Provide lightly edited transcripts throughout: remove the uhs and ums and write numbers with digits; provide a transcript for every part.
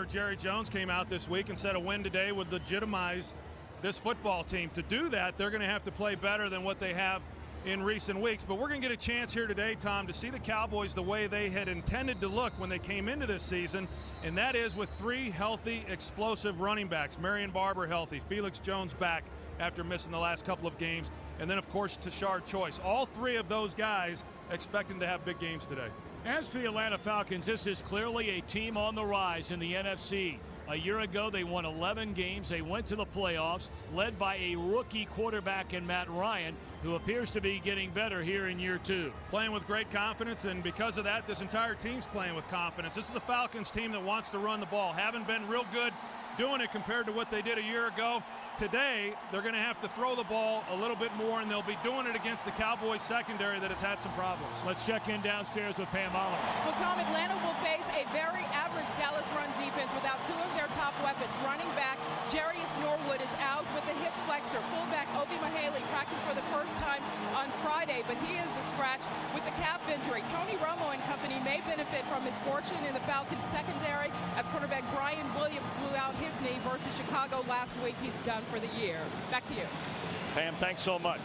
Jerry Jones came out this week and said a win today would legitimize this football team. To do that, they're going to have to play better than what they have in recent weeks. But we're going to get a chance here today, Tom, to see the Cowboys the way they had intended to look when they came into this season, and that is with 3 healthy, explosive running backs. Marion Barber healthy, Felix Jones back after missing the last couple of games, and then, of course, Tashard Choice. All 3 of those guys expecting to have big games today. As for the Atlanta Falcons, this is clearly a team on the rise in the NFC. A year ago, they won 11 games. They went to the playoffs, led by a rookie quarterback in Matt Ryan, who appears to be getting better here in year 2. Playing with great confidence, and because of that, this entire team's playing with confidence. This is a Falcons team that wants to run the ball. Haven't been real good doing it compared to what they did a year ago. Today, they're going to have to throw the ball a little bit more, and they'll be doing it against the Cowboys secondary that has had some problems. Let's check in downstairs with Pam Oliver. Well, Tom, Atlanta will face a very average Dallas run defense without 2 of their top weapons. Running back Jarius Norwood is out with a hip flexor. Fullback Obi Mahaley practiced for the first time on Friday, but he is a scratch with the calf injury. Tony Romo and company may benefit from his fortune in the Falcons secondary as quarterback Brian Williams blew out his knee versus Chicago last week. He's done for the year. Back to you. Pam, thanks so much.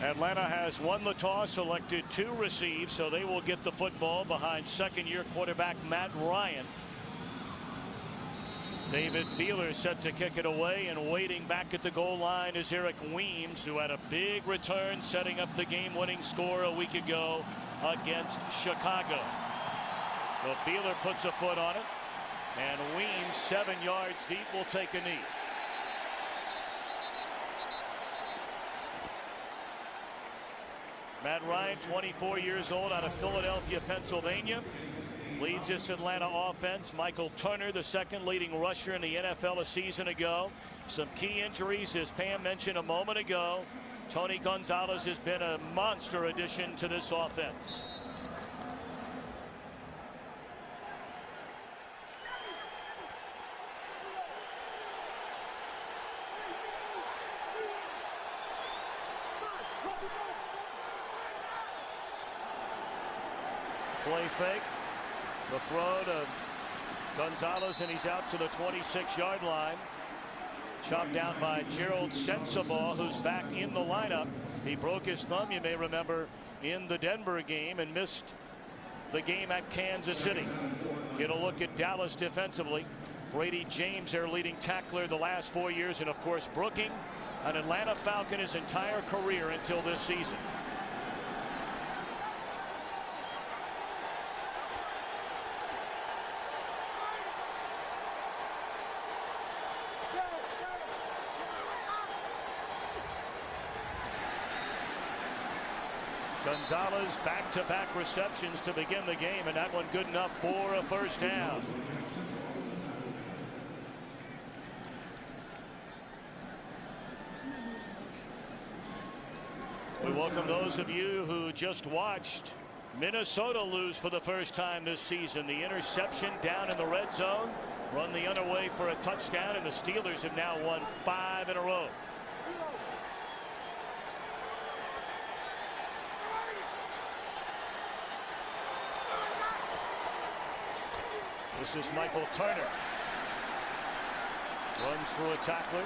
Atlanta has won the toss, elected to receive, so they will get the football behind second-year quarterback Matt Ryan. David Beeler set to kick it away, and waiting back at the goal line is Eric Weems, who had a big return setting up the game-winning score a week ago against Chicago. So Beeler puts a foot on it, and Weems, 7 yards deep, will take a knee. Matt Ryan, 24 years old, out of Philadelphia, Pennsylvania, leads this Atlanta offense. Michael Turner, the second leading rusher in the NFL a season ago. Some key injuries, as Pam mentioned a moment ago. Tony Gonzalez has been a monster addition to this offense. Play fake. The throw to Gonzalez, and he's out to the 26-yard line. Chopped down by Gerald Sensabaugh, who's back in the lineup. He broke his thumb, you may remember, in the Denver game and missed the game at Kansas City. Get a look at Dallas defensively. Brady James, their leading tackler the last 4 years, and of course Brooking, an Atlanta Falcon his entire career until this season. Gonzalez, back-to-back receptions to begin the game, and that one good enough for a first down. We welcome those of you who just watched Minnesota lose for the first time this season. The interception down in the red zone, run the other way for a touchdown, and the Steelers have now won 5 in a row. This is Michael Turner. Runs through a tackler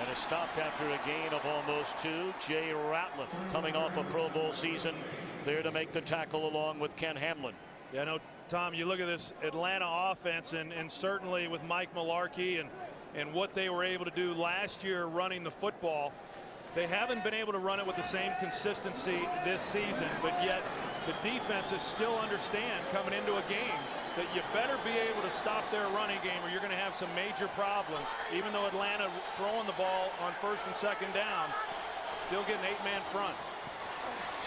and is stopped after a gain of almost 2. Jay Ratliff, coming off a Pro Bowl season, there to make the tackle along with Ken Hamlin. Yeah, no, Tom, you look at this Atlanta offense, and certainly with Mike Mularkey and what they were able to do last year running the football, they haven't been able to run it with the same consistency this season, but yet the defenses still understand coming into a game that you better be able to stop their running game or you're going to have some major problems. Even though Atlanta throwing the ball on first and second down, still getting 8-man fronts.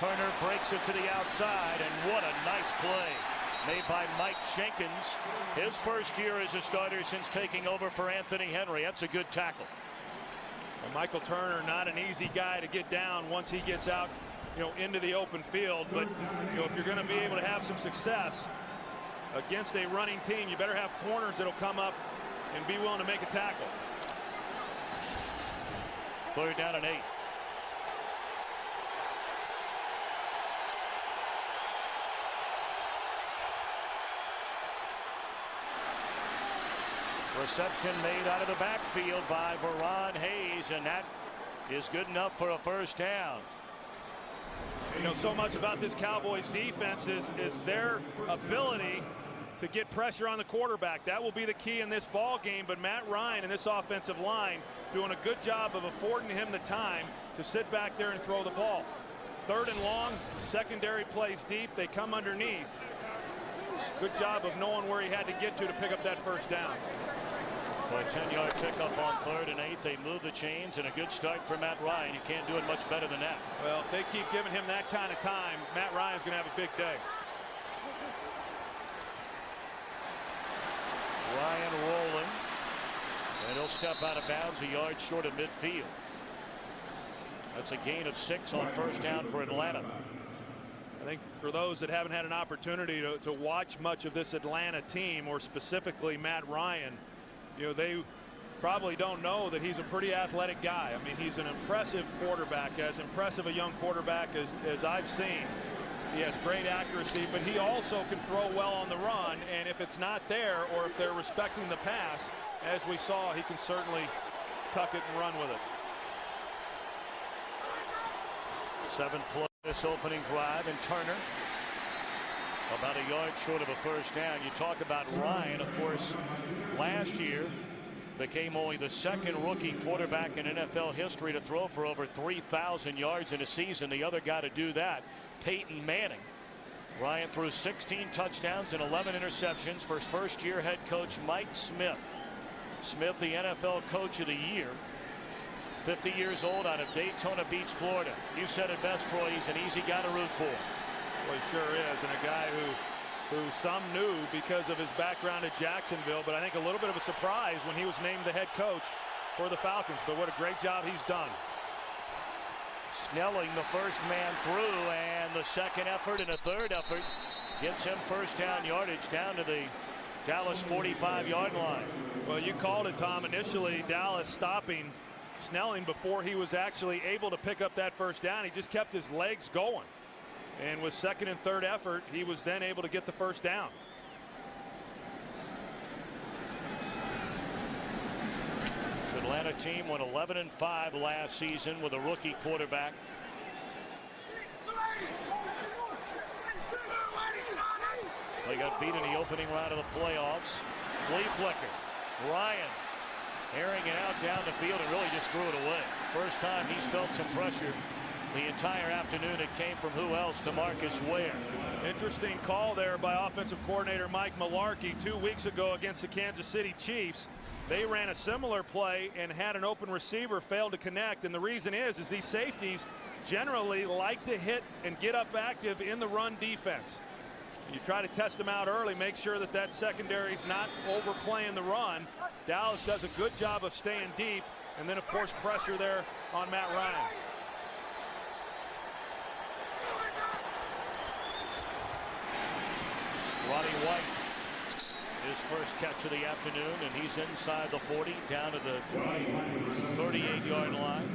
Turner breaks it to the outside, and what a nice play made by Mike Jenkins. His first year as a starter since taking over for Anthony Henry. That's a good tackle. And Michael Turner, not an easy guy to get down once he gets out, into the open field. But if you're going to be able to have some success against a running team, you better have corners that'll come up and be willing to make a tackle. 3rd down and 8. Reception made out of the backfield by Veron Hayes, and that is good enough for a first down. You know, so much about this Cowboys defense is their ability to get pressure on the quarterback. That will be the key in this ball game. But Matt Ryan and this offensive line doing a good job of affording him the time to sit back there and throw the ball. 3rd and long, secondary plays deep. They come underneath. Good job of knowing where he had to get to pick up that first down. A 10-yard pickup on 3rd and 8. They move the chains, and a good start for Matt Ryan. You can't do it much better than that. Well, if they keep giving him that kind of time, Matt Ryan's going to have a big day. Ryan rolling, and he'll step out of bounds a yard short of midfield. That's a gain of 6 on first down for Atlanta. I think for those that haven't had an opportunity to watch much of this Atlanta team, or specifically Matt Ryan, you know, they probably don't know that he's a pretty athletic guy. I mean, he's an impressive quarterback, as impressive a young quarterback as I've seen. He has great accuracy, but he also can throw well on the run, and if it's not there, or if they're respecting the pass, as we saw, he can certainly tuck it and run with it. 7 play this opening drive, and Turner about a yard short of a first down. You talk about Ryan, of course, last year became only the 2nd rookie quarterback in NFL history to throw for over 3,000 yards in a season. The other guy to do that, Peyton Manning. Ryan threw 16 touchdowns and 11 interceptions for his first-year head coach Mike Smith. Smith, the NFL Coach of the Year. 50 years old, out of Daytona Beach, Florida. You said it best, Troy. He's an easy guy to root for. Well, he sure is, and a guy who some knew because of his background at Jacksonville, but I think a little bit of a surprise when he was named the head coach for the Falcons. But what a great job he's done. Snelling, the first man through, and the second effort and a third effort gets him first down yardage down to the Dallas 45-yard line. Well, you called it, Tom. Initially, Dallas stopping Snelling before he was actually able to pick up that first down. He just kept his legs going. And with second and third effort, he was then able to get the first down. The Atlanta team went 11-5 last season with a rookie quarterback. They got beat in the opening round of the playoffs. Flea flicker. Ryan airing it out down the field and really just threw it away. First time he's felt some pressure the entire afternoon. It came from who else? DeMarcus Ware. Interesting call there by offensive coordinator Mike Mularkey 2 weeks ago against the Kansas City Chiefs. They ran a similar play and had an open receiver fail to connect, and the reason is these safeties generally like to hit and get up active in the run defense. You try to test them out early, make sure that secondary is not overplaying the run. Dallas does a good job of staying deep, and then of course pressure there on Matt Ryan. Roddy White, his first catch of the afternoon, and he's inside the 40 down to the 38-yard line.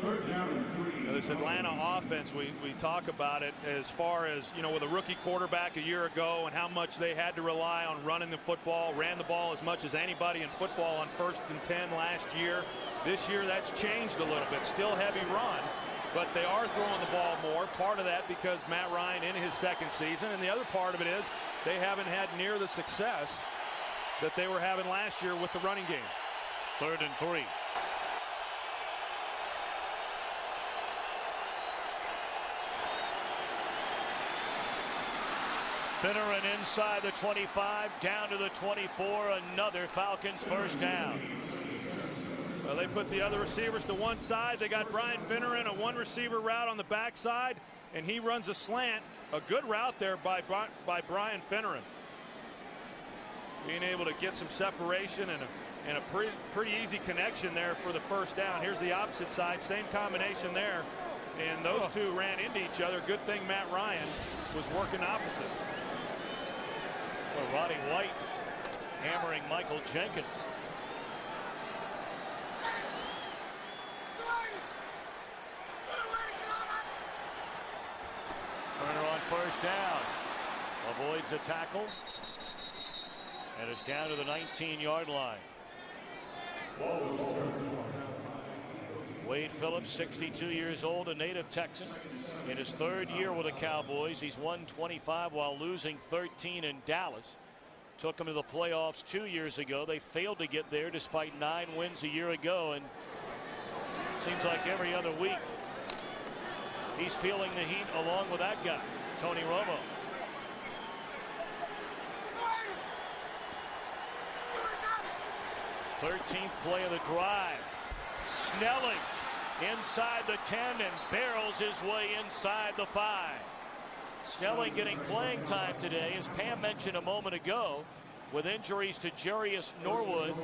Now, this Atlanta offense, we talk about it as far as, you know, with a rookie quarterback a year ago and how much they had to rely on running the football, ran the ball as much as anybody in football on 1st and 10 last year. This year that's changed a little bit. Still heavy run, but they are throwing the ball more. Part of that because Matt Ryan in his 2nd season, and the other part of it is they haven't had near the success that they were having last year with the running game. 3rd and 3. Finneran inside the 25, down to the 24, another Falcons first down. Well, they put the other receivers to one side. They got Brian Finneran, a one receiver route on the backside, and he runs a slant. A good route there by Brian Finneran. Being able to get some separation and a pretty easy connection there for the first down. Here's the opposite side, same combination there. And those two ran into each other. Good thing Matt Ryan was working opposite. Well, Roddy White hammering Michael Jenkins. Turner on first down. Avoids a tackle. And it's down to the 19-yard line. Wade Phillips, 62 years old, a native Texan. In his third year with the Cowboys, he's won 25 while losing 13 in Dallas. Took them to the playoffs 2 years ago. They failed to get there despite 9 wins a year ago. And seems like every other week he's feeling the heat along with that guy, Tony Romo. Thirteenth play of the drive. Snelling inside the 10 and barrels his way inside the 5. Snelling getting playing time today, as Pam mentioned a moment ago. With injuries to Jarius Norwood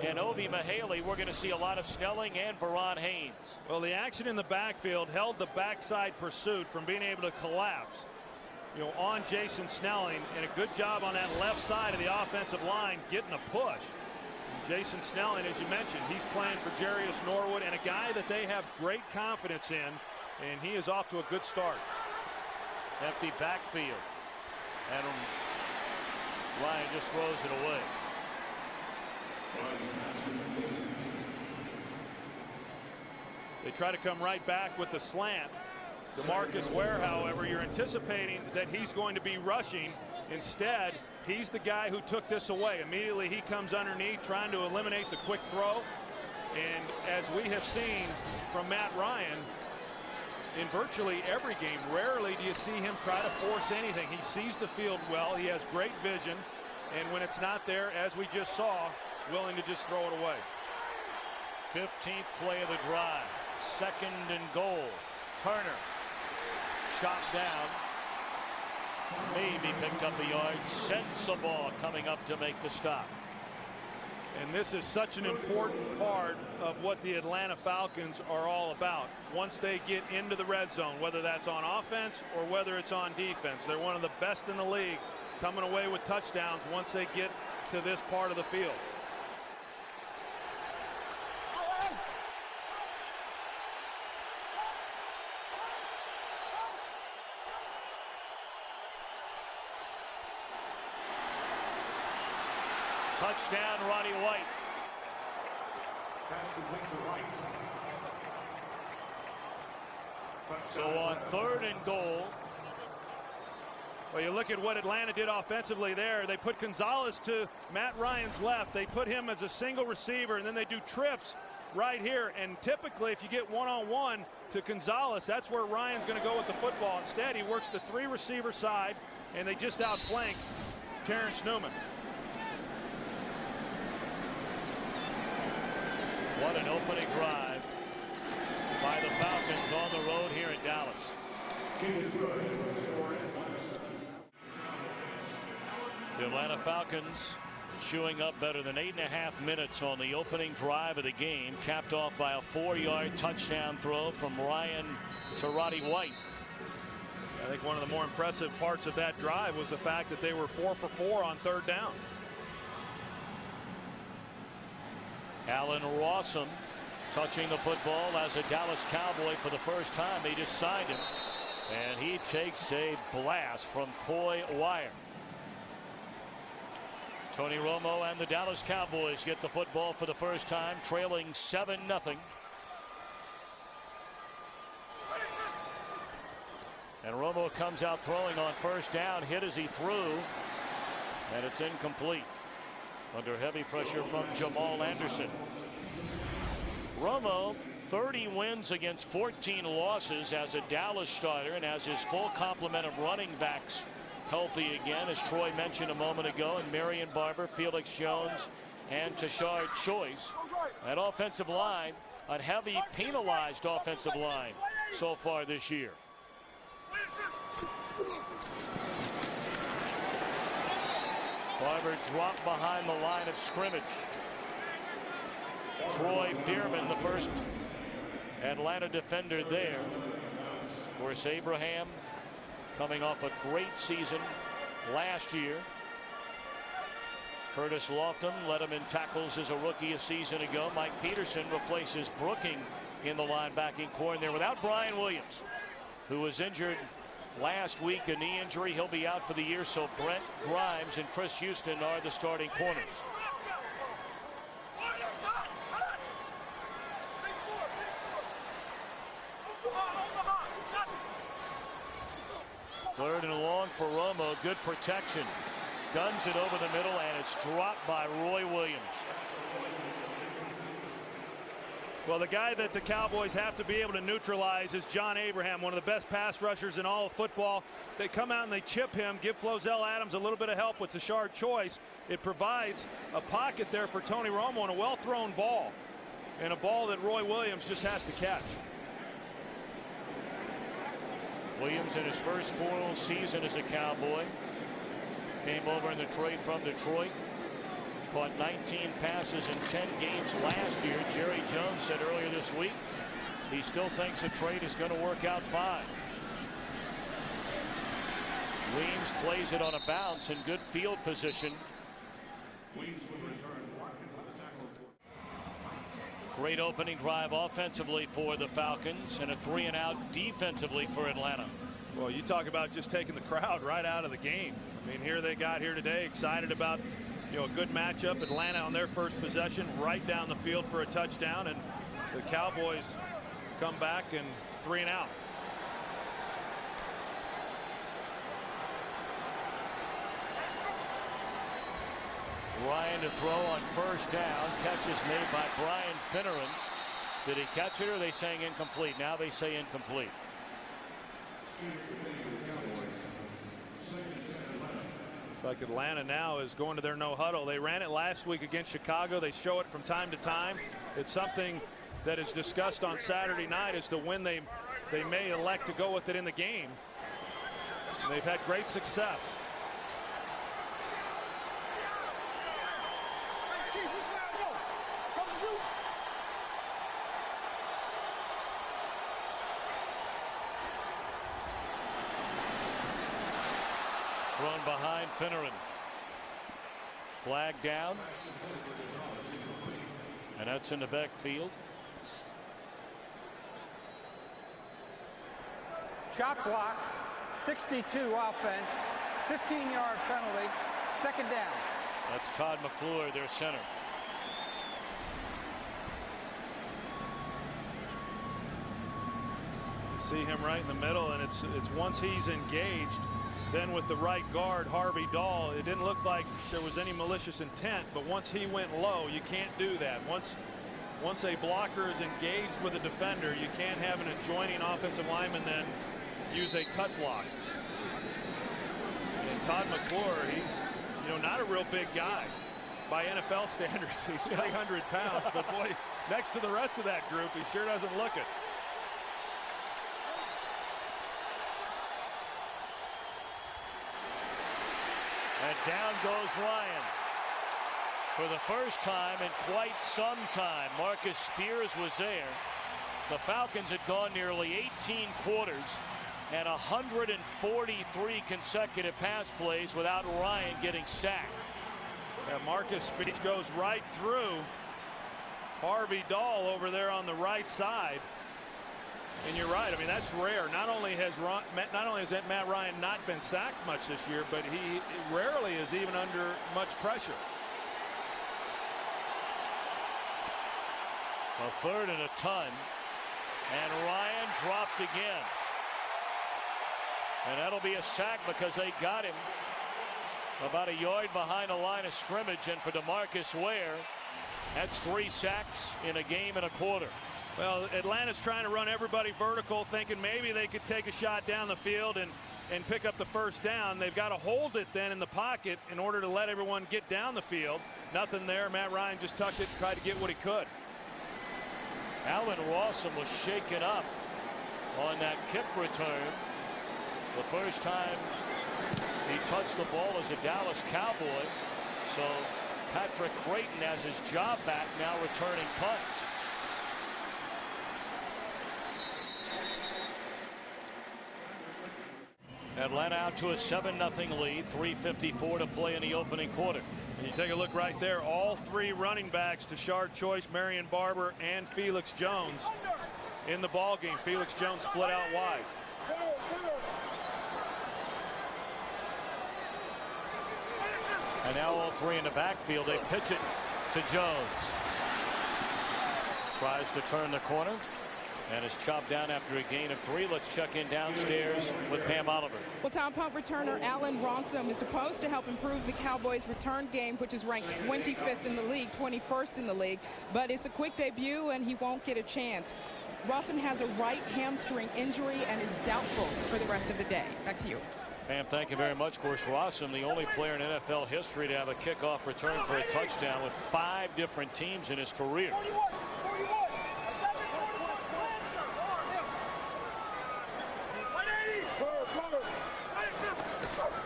and Obi Mahaley, we're going to see a lot of Snelling and Veron Haynes. Well, the action in the backfield held the backside pursuit from being able to collapse, on Jason Snelling, and a good job on that left side of the offensive line getting a push. Jason Snelling, as you mentioned, he's playing for Jarius Norwood, and a guy that they have great confidence in, and he is off to a good start. Empty backfield, and Ryan just throws it away. They try to come right back with the slant. DeMarcus Ware, however, you're anticipating that he's going to be rushing. Instead, he's the guy who took this away. Immediately he comes underneath trying to eliminate the quick throw. And as we have seen from Matt Ryan in virtually every game, rarely do you see him try to force anything. He sees the field well. He has great vision. And when it's not there, as we just saw, willing to just throw it away. 15th play of the drive. 2nd and goal. Turner shot down. Maybe picked up a yard. Sensabaugh coming up to make the stop. And this is such an important part of what the Atlanta Falcons are all about. Once they get into the red zone, whether that's on offense or whether it's on defense, they're one of the best in the league coming away with touchdowns once they get to this part of the field. Touchdown, Roddy White. So on 3rd and goal. Well, you look at what Atlanta did offensively there. They put Gonzalez to Matt Ryan's left. They put him as a single receiver, and then they do trips right here. And typically, if you get one-on-one to Gonzalez, that's where Ryan's going to go with the football. Instead, he works the 3-receiver side, and they just outflank Terrence Newman. What an opening drive by the Falcons on the road here in Dallas. The Atlanta Falcons chewing up better than 8.5 minutes on the opening drive of the game, capped off by a 4-yard touchdown throw from Ryan to Roddy White. I think one of the more impressive parts of that drive was the fact that they were 4 for 4 on 3rd down. Allen Rawson touching the football as a Dallas Cowboy for the first time. They just signed him, and he takes a blast from Coy Wire. Tony Romo and the Dallas Cowboys get the football for the first time, trailing 7-0. And Romo comes out throwing on 1st down, hit as he threw, and it's incomplete. Under heavy pressure from Jamal Anderson. Romo, 30 wins against 14 losses as a Dallas starter, and has his full complement of running backs healthy again, as Troy mentioned a moment ago, and Marion Barber, Felix Jones, and Tashard Choice. That offensive line, a heavy penalized offensive line so far this year. Barber dropped behind the line of scrimmage. Troy Bierman, the first Atlanta defender there. Of course, Abraham coming off a great season last year. Curtis Lofton led him in tackles as a rookie a season ago. Mike Peterson replaces Brooking in the linebacking core, and they're without Brian Williams, who was injured last week, a knee injury. He'll be out for the year, so Brent Grimes and Chris Houston are the starting corners. Third and long for Romo. Good protection. Guns it over the middle, and it's dropped by Roy Williams. Well, the guy that the Cowboys have to be able to neutralize is John Abraham, one of the best pass rushers in all of football. They come out and they chip him, give Flozell Adams a little bit of help with the Tashard Choice. It provides a pocket there for Tony Romo and a well-thrown ball, and a ball that Roy Williams just has to catch. Williams in his first full season as a Cowboy came over in the trade from Detroit. Caught 19 passes in 10 games last year. Jerry Jones said earlier this week he still thinks the trade is going to work out fine. Weems plays it on a bounce in good field position. Great opening drive offensively for the Falcons, and a 3-and-out defensively for Atlanta. Well, you talk about just taking the crowd right out of the game. I mean, here they got here today, excited about, you know, a good matchup. Atlanta on their first possession, right down the field for a touchdown, and the Cowboys come back and 3-and-out. Ryan to throw on first down. Catch is made by Brian Finneran. Did he catch it, or are they saying incomplete? Now they say incomplete. It's like Atlanta now is going to their no huddle. They ran it last week against Chicago. They show it from time to time. It's something that is discussed on Saturday night as to when they may elect to go with it in the game. And they've had great success. Thrown behind Finneran. Flag down. And that's in the backfield. Chop block, 62 offense, 15-yard penalty, second down. That's Todd McClure, their center. You see him right in the middle, and it's once he's engaged. Then with the right guard, Harvey Dahl, it didn't look like there was any malicious intent, but once he went low, you can't do that. Once a blocker is engaged with a defender, you can't have an adjoining offensive lineman then use a cut block. And Todd McClure, he's, you know, not a real big guy by NFL standards. He's 300 pounds, but boy, next to the rest of that group, he sure doesn't look it. And down goes Ryan. For the first time in quite some time, Marcus Spears was there. The Falcons had gone nearly 18 quarters and 143 consecutive pass plays without Ryan getting sacked. Yeah, Marcus Spears goes right through Harvey Dahl over there on the right side. And you're right. I mean, that's rare. Not only has Matt Ryan not been sacked much this year, but he rarely is even under much pressure. A third and a ton. And Ryan dropped again. And that'll be a sack because they got him about a yard behind the line of scrimmage. And for DeMarcus Ware, that's 3 sacks in a game and a quarter. Well, Atlanta's trying to run everybody vertical, thinking maybe they could take a shot down the field and pick up the first down. They've got to hold it then in the pocket in order to let everyone get down the field. Nothing there. Matt Ryan just tucked it and tried to get what he could. Allen Rawson was shaken up on that kick return. The first time he touched the ball as a Dallas Cowboy. So Patrick Creighton has his job back, now returning punts. Atlanta out to a 7-0 lead. 3:54 to play in the opening quarter. And you take a look right there, all 3 running backs, Tashard Choice, Marion Barber, and Felix Jones in the ball game. Felix Jones split out wide. And now all three in the backfield. They pitch it to Jones. Tries to turn the corner and is chopped down after a gain of 3. Let's check in downstairs with Pam Oliver. Well, Tom, punt returner Alan Ronsom is supposed to help improve the Cowboys' return game, which is ranked 25th in the league, 21st in the league. But it's a quick debut, and he won't get a chance. Ronsom has a right hamstring injury and is doubtful for the rest of the day. Back to you. Pam, thank you very much. Of course, Ronsom, the only player in NFL history to have a kickoff return for a touchdown with 5 different teams in his career.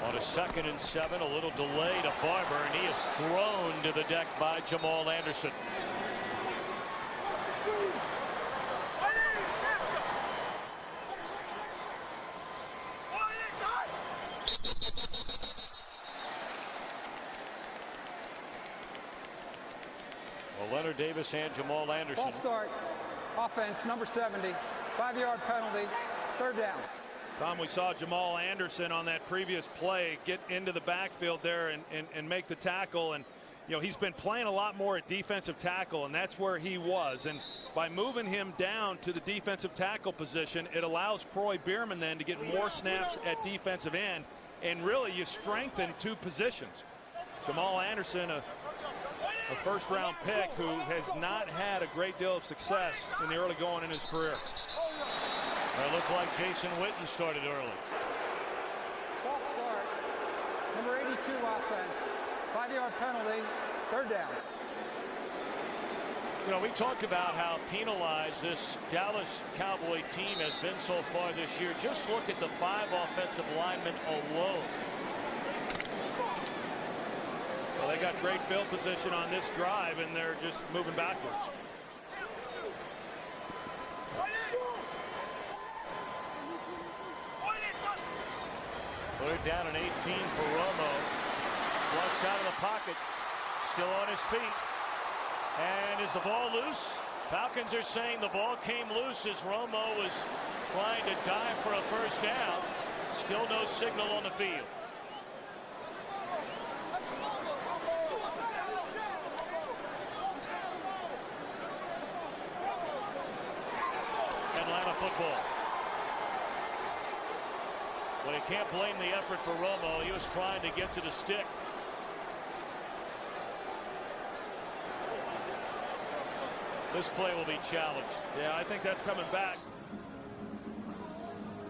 On a 2nd and 7, a little delay to Barber, and he is thrown to the deck by Jamal Anderson. Well, Leonard Davis and Jamal Anderson. Ball start. Offense, number 70. 5-yard penalty. 3rd down. Tom, we saw Jamal Anderson on that previous play get into the backfield there and make the tackle. And, you know, he's been playing a lot more at defensive tackle, and that's where he was. And by moving him down to the defensive tackle position, it allows Croy Bierman then to get more snaps at defensive end. And really, you strengthen 2 positions. Jamal Anderson, a first-round pick who has not had a great deal of success in the early going in his career. It looked like Jason Witten started early. Ball start. Number 82 offense. 5-yard penalty. 3rd down. You know, we talked about how penalized this Dallas Cowboy team has been so far this year. Just look at the 5 offensive linemen alone. Well, they got great field position on this drive, and they're just moving backwards. Third down and 18 for Romo. Flushed out of the pocket. Still on his feet. And is the ball loose? Falcons are saying the ball came loose as Romo was trying to dive for a first down. Still no signal on the field. Atlanta football. Well, you can't blame the effort for Romo. He was trying to get to the stick. This play will be challenged. Yeah, I think that's coming back.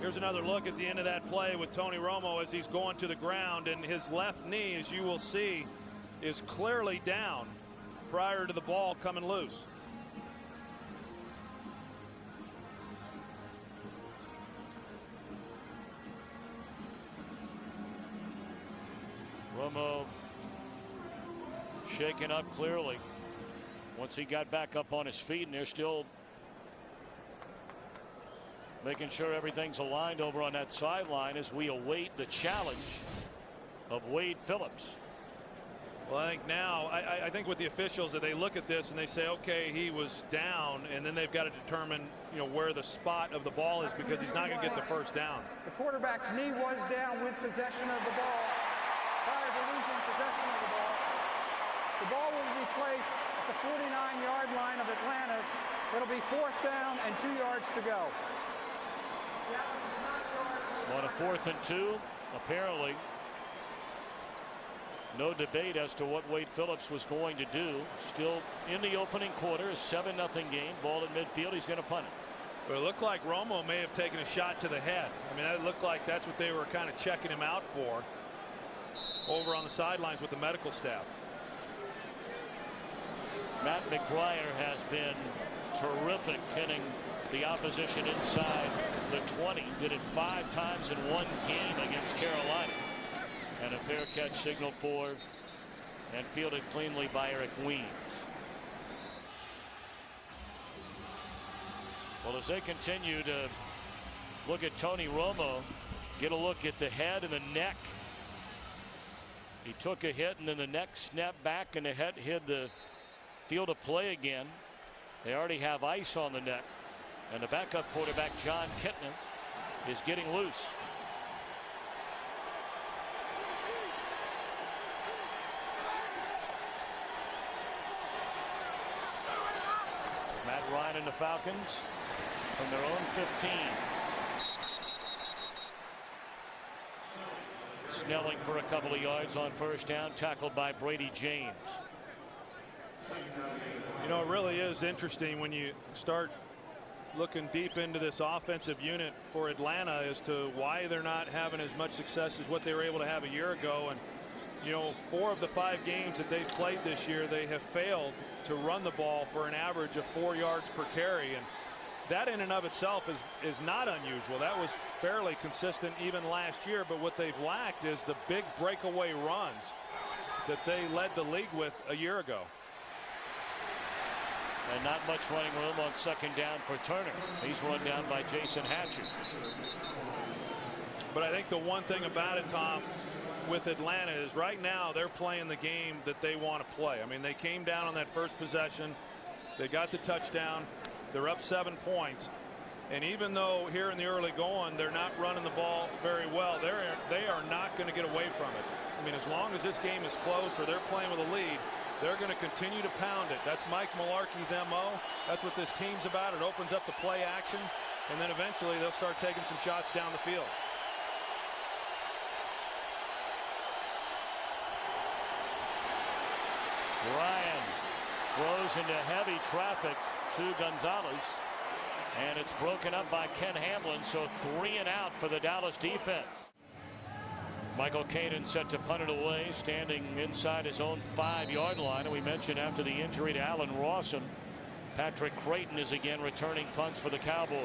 Here's another look at the end of that play with Tony Romo as he's going to the ground, and his left knee, as you will see, is clearly down prior to the ball coming loose. Romo shaken up clearly once he got back up on his feet, and they're still making sure everything's aligned over on that sideline as we await the challenge of Wade Phillips. Well, I think now, I think with the officials, that they look at this and they say, okay, he was down, and then they've got to determine, you know, where the spot of the ball is, because he's not going to get the first down. The quarterback's knee was down with possession of the ball. Prior to losing possession of the ball. The ball will be placed at the 49-yard line of Atlanta's. It'll be 4th down and 2 yards to go. On a 4th and 2, apparently no debate as to what Wade Phillips was going to do. Still in the opening quarter, a 7-0 game. Ball at midfield. He's going to punt it. Well, it looked like Romo may have taken a shot to the head. I mean, it looked like that's what they were kind of checking him out for over on the sidelines with the medical staff. Matt McBriar has been terrific hitting the opposition inside the 20. Did it 5 times in one game against Carolina. And a fair catch signal for and fielded cleanly by Eric Weems. Well, as they continue to look at Tony Romo, get a look at the head and the neck. He took a hit, and then the neck snapped back, and the head hit the field of play again. They already have ice on the neck, and the backup quarterback John Kitna is getting loose. Ryan and the Falcons from their own 15. Snelling for a couple of yards on first down, tackled by Brady James. You know, it really is interesting when you start looking deep into this offensive unit for Atlanta as to why they're not having as much success as what they were able to have a year ago. And you know, 4 of the 5 games that they've played this year, they have failed to run the ball for an average of 4 yards per carry, and that in and of itself is not unusual. That was fairly consistent even last year, but what they've lacked is the big breakaway runs that they led the league with a year ago. And not much running room on second down for Turner. He's run down by Jason Hatcher. But I think the one thing about it, Tom, with Atlanta is right now they're playing the game that they want to play. I mean, they came down on that first possession. They got the touchdown. They're up 7 points. And even though here in the early going they're not running the ball very well, they are not going to get away from it. I mean, as long as this game is close or they're playing with a lead, they're going to continue to pound it. That's Mike Mularkey's MO. That's what this team's about. It opens up the play action, and then eventually they'll start taking some shots down the field. Ryan throws into heavy traffic to Gonzalez, and it's broken up by Ken Hamlin, so 3 and out for the Dallas defense. Michael Caden set to punt it away, standing inside his own 5-yard line. And we mentioned after the injury to Allen Rawson, Patrick Creighton is again returning punts for the Cowboys.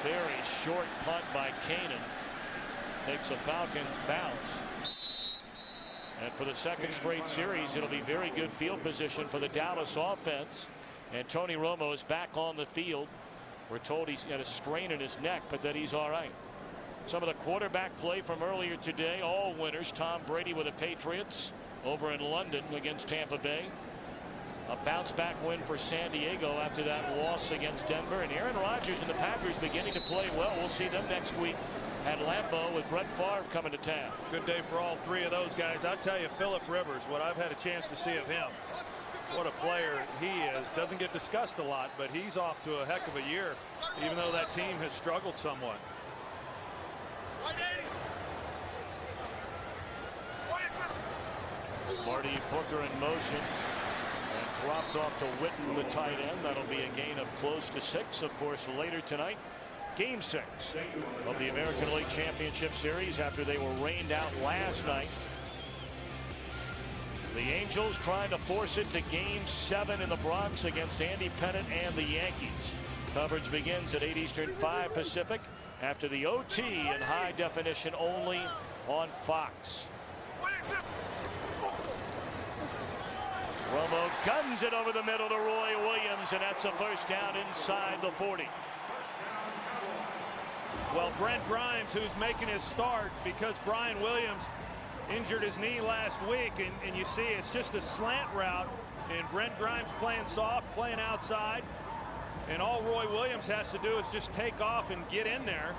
Very short punt by Caden. Takes a Falcons bounce. And for the second straight series, it'll be very good field position for the Dallas offense. And Tony Romo is back on the field. We're told he's got a strain in his neck, but that he's all right. Some of the quarterback play from earlier today, all winners. Tom Brady with the Patriots over in London against Tampa Bay. A bounce back win for San Diego after that loss against Denver. And Aaron Rodgers and the Packers beginning to play well. We'll see them next week at Lambeau with Brett Favre coming to town. Good day for all 3 of those guys. I'll tell you, Phillip Rivers, what I've had a chance to see of him, what a player he is. Doesn't get discussed a lot, but he's off to a heck of a year, even though that team has struggled somewhat. Marty Booker in motion and dropped off to Witten, the tight end. That'll be a gain of close to 6. Of course, later tonight, Game 6 of the American League Championship Series after they were rained out last night. The Angels trying to force it to Game 7 in the Bronx against Andy Pettitte and the Yankees. Coverage begins at 8 Eastern, 5 Pacific after the OT in high definition only on Fox. Romo guns it over the middle to Roy Williams, and that's a first down inside the 40. Well, Brent Grimes, who's making his start because Brian Williams injured his knee last week, and you see it's just a slant route, and Brent Grimes playing soft, playing outside, and all Roy Williams has to do is just take off and get in there.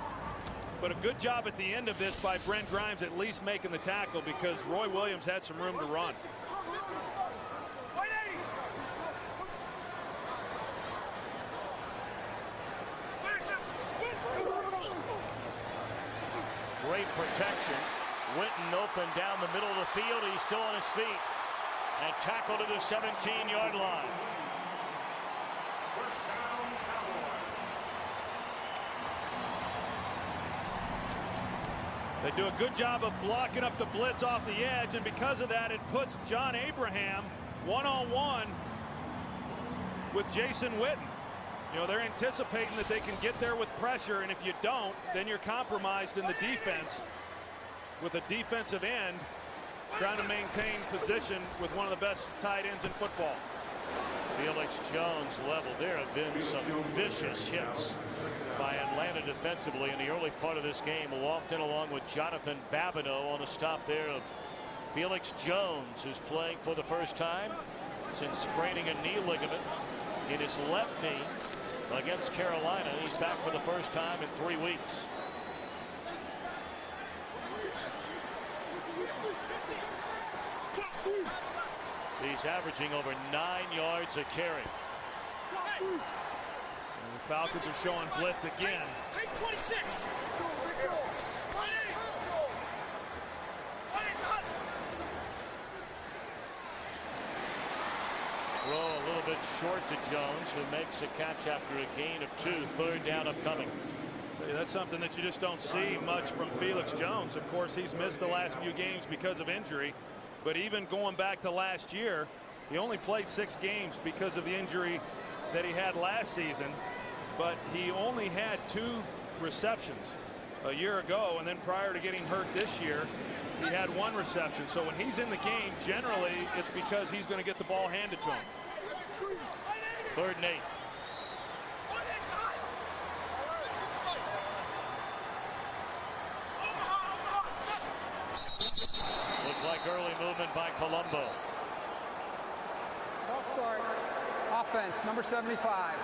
But a good job at the end of this by Brent Grimes at least making the tackle, because Roy Williams had some room to run. Great protection. Witten open down the middle of the field. He's still on his feet and tackled to the 17-yard line. They do a good job of blocking up the blitz off the edge, and because of that, it puts John Abraham one-on-one with Jason Witten. You know, they're anticipating that they can get there with pressure, and if you don't, then you're compromised in the defense with a defensive end trying to maintain position with one of the best tight ends in football. Felix Jones level. There have been some vicious hits by Atlanta defensively in the early part of this game. Lofton along with Jonathan Babineau on a stop there of Felix Jones, who's playing for the first time since spraining a knee ligament in his left knee against Carolina. He's back for the first time in 3 weeks. He's averaging over 9 yards a carry. And the Falcons are showing blitz again. 26. Throw a little bit short to Jones, who makes a catch after a gain of 2. 3rd down upcoming. That's something that you just don't see much from Felix Jones. Of course, he's missed the last few games because of injury. But even going back to last year, he only played 6 games because of the injury that he had last season. But he only had 2 receptions a year ago. And then prior to getting hurt this year, he had 1 reception. So when he's in the game, generally, it's because he's going to get the ball handed to him. 3rd and 8. Looked like early movement by Colombo. False start. Offense, number 75.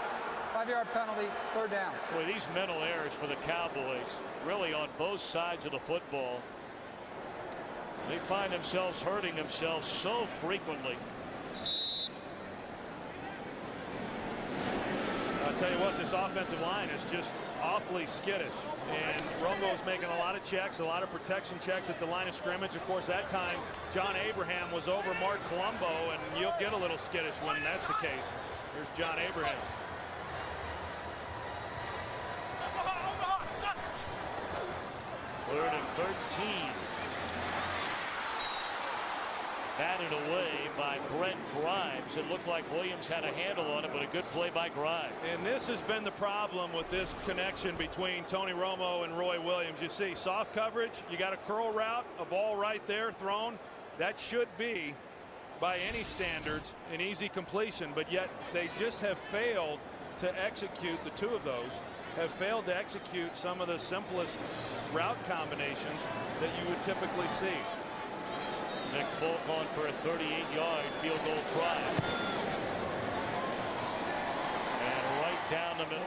5-yard penalty, 3rd down. Boy, these mental errors for the Cowboys, really on both sides of the football. They find themselves hurting themselves so frequently. I'll tell you what, this offensive line is just awfully skittish. And Romo's making a lot of checks, a lot of protection checks at the line of scrimmage. Of course, that time, John Abraham was over Mark Colombo, and you'll get a little skittish when that's the case. Here's John Abraham. Third and 13. Batted away by Brent Grimes. It looked like Williams had a handle on it, but a good play by Grimes. And this has been the problem with this connection between Tony Romo and Roy Williams. You see soft coverage, you got a curl route, a ball right there thrown. That should be, by any standards, an easy completion, but yet they just have failed to execute. The 2 of those have failed to execute some of the simplest route combinations that you would typically see. Nick Folk on for a 38-yard field goal try. And right down the middle.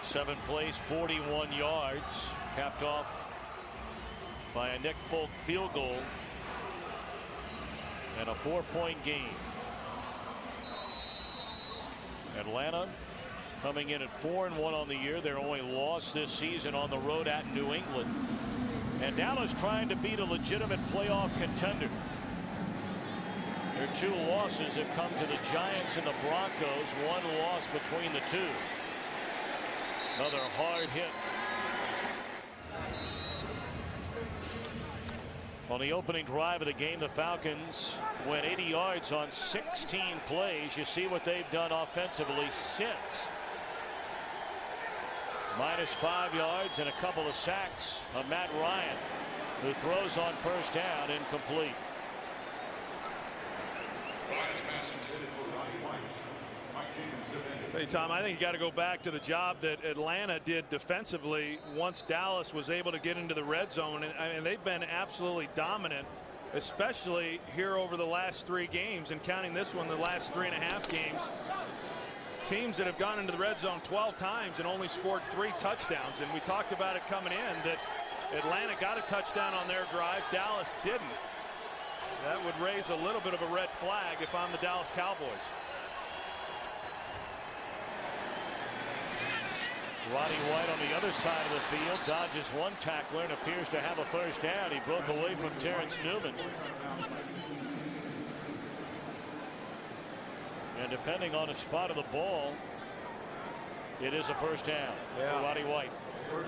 7 plays, 41 yards, capped off by a Nick Folk field goal and a 4-point game. Atlanta coming in at 4-1 on the year. Their only loss this season on the road at New England. And Dallas trying to beat a legitimate playoff contender. Their 2 losses have come to the Giants and the Broncos. 1 loss between the 2. Another hard hit. On the opening drive of the game, the Falcons went 80 yards on 16 plays. You see what they've done offensively since. -5 yards and a couple of sacks on Matt Ryan, who throws on 1st down, incomplete. Hey, Tom, I think you got to go back to the job that Atlanta did defensively once Dallas was able to get into the red zone. And they've been absolutely dominant, especially here over the last 3 games, and counting this one, the last 3.5 games. Teams that have gone into the red zone 12 times and only scored 3 touchdowns. And we talked about it coming in that Atlanta got a touchdown on their drive. Dallas didn't. That would raise a little bit of a red flag if I'm the Dallas Cowboys. Roddy White on the other side of the field dodges 1 tackler and appears to have a 1st down. He broke away from Terrence Newman. And depending on the spot of the ball, it is a 1st down for Roddy White.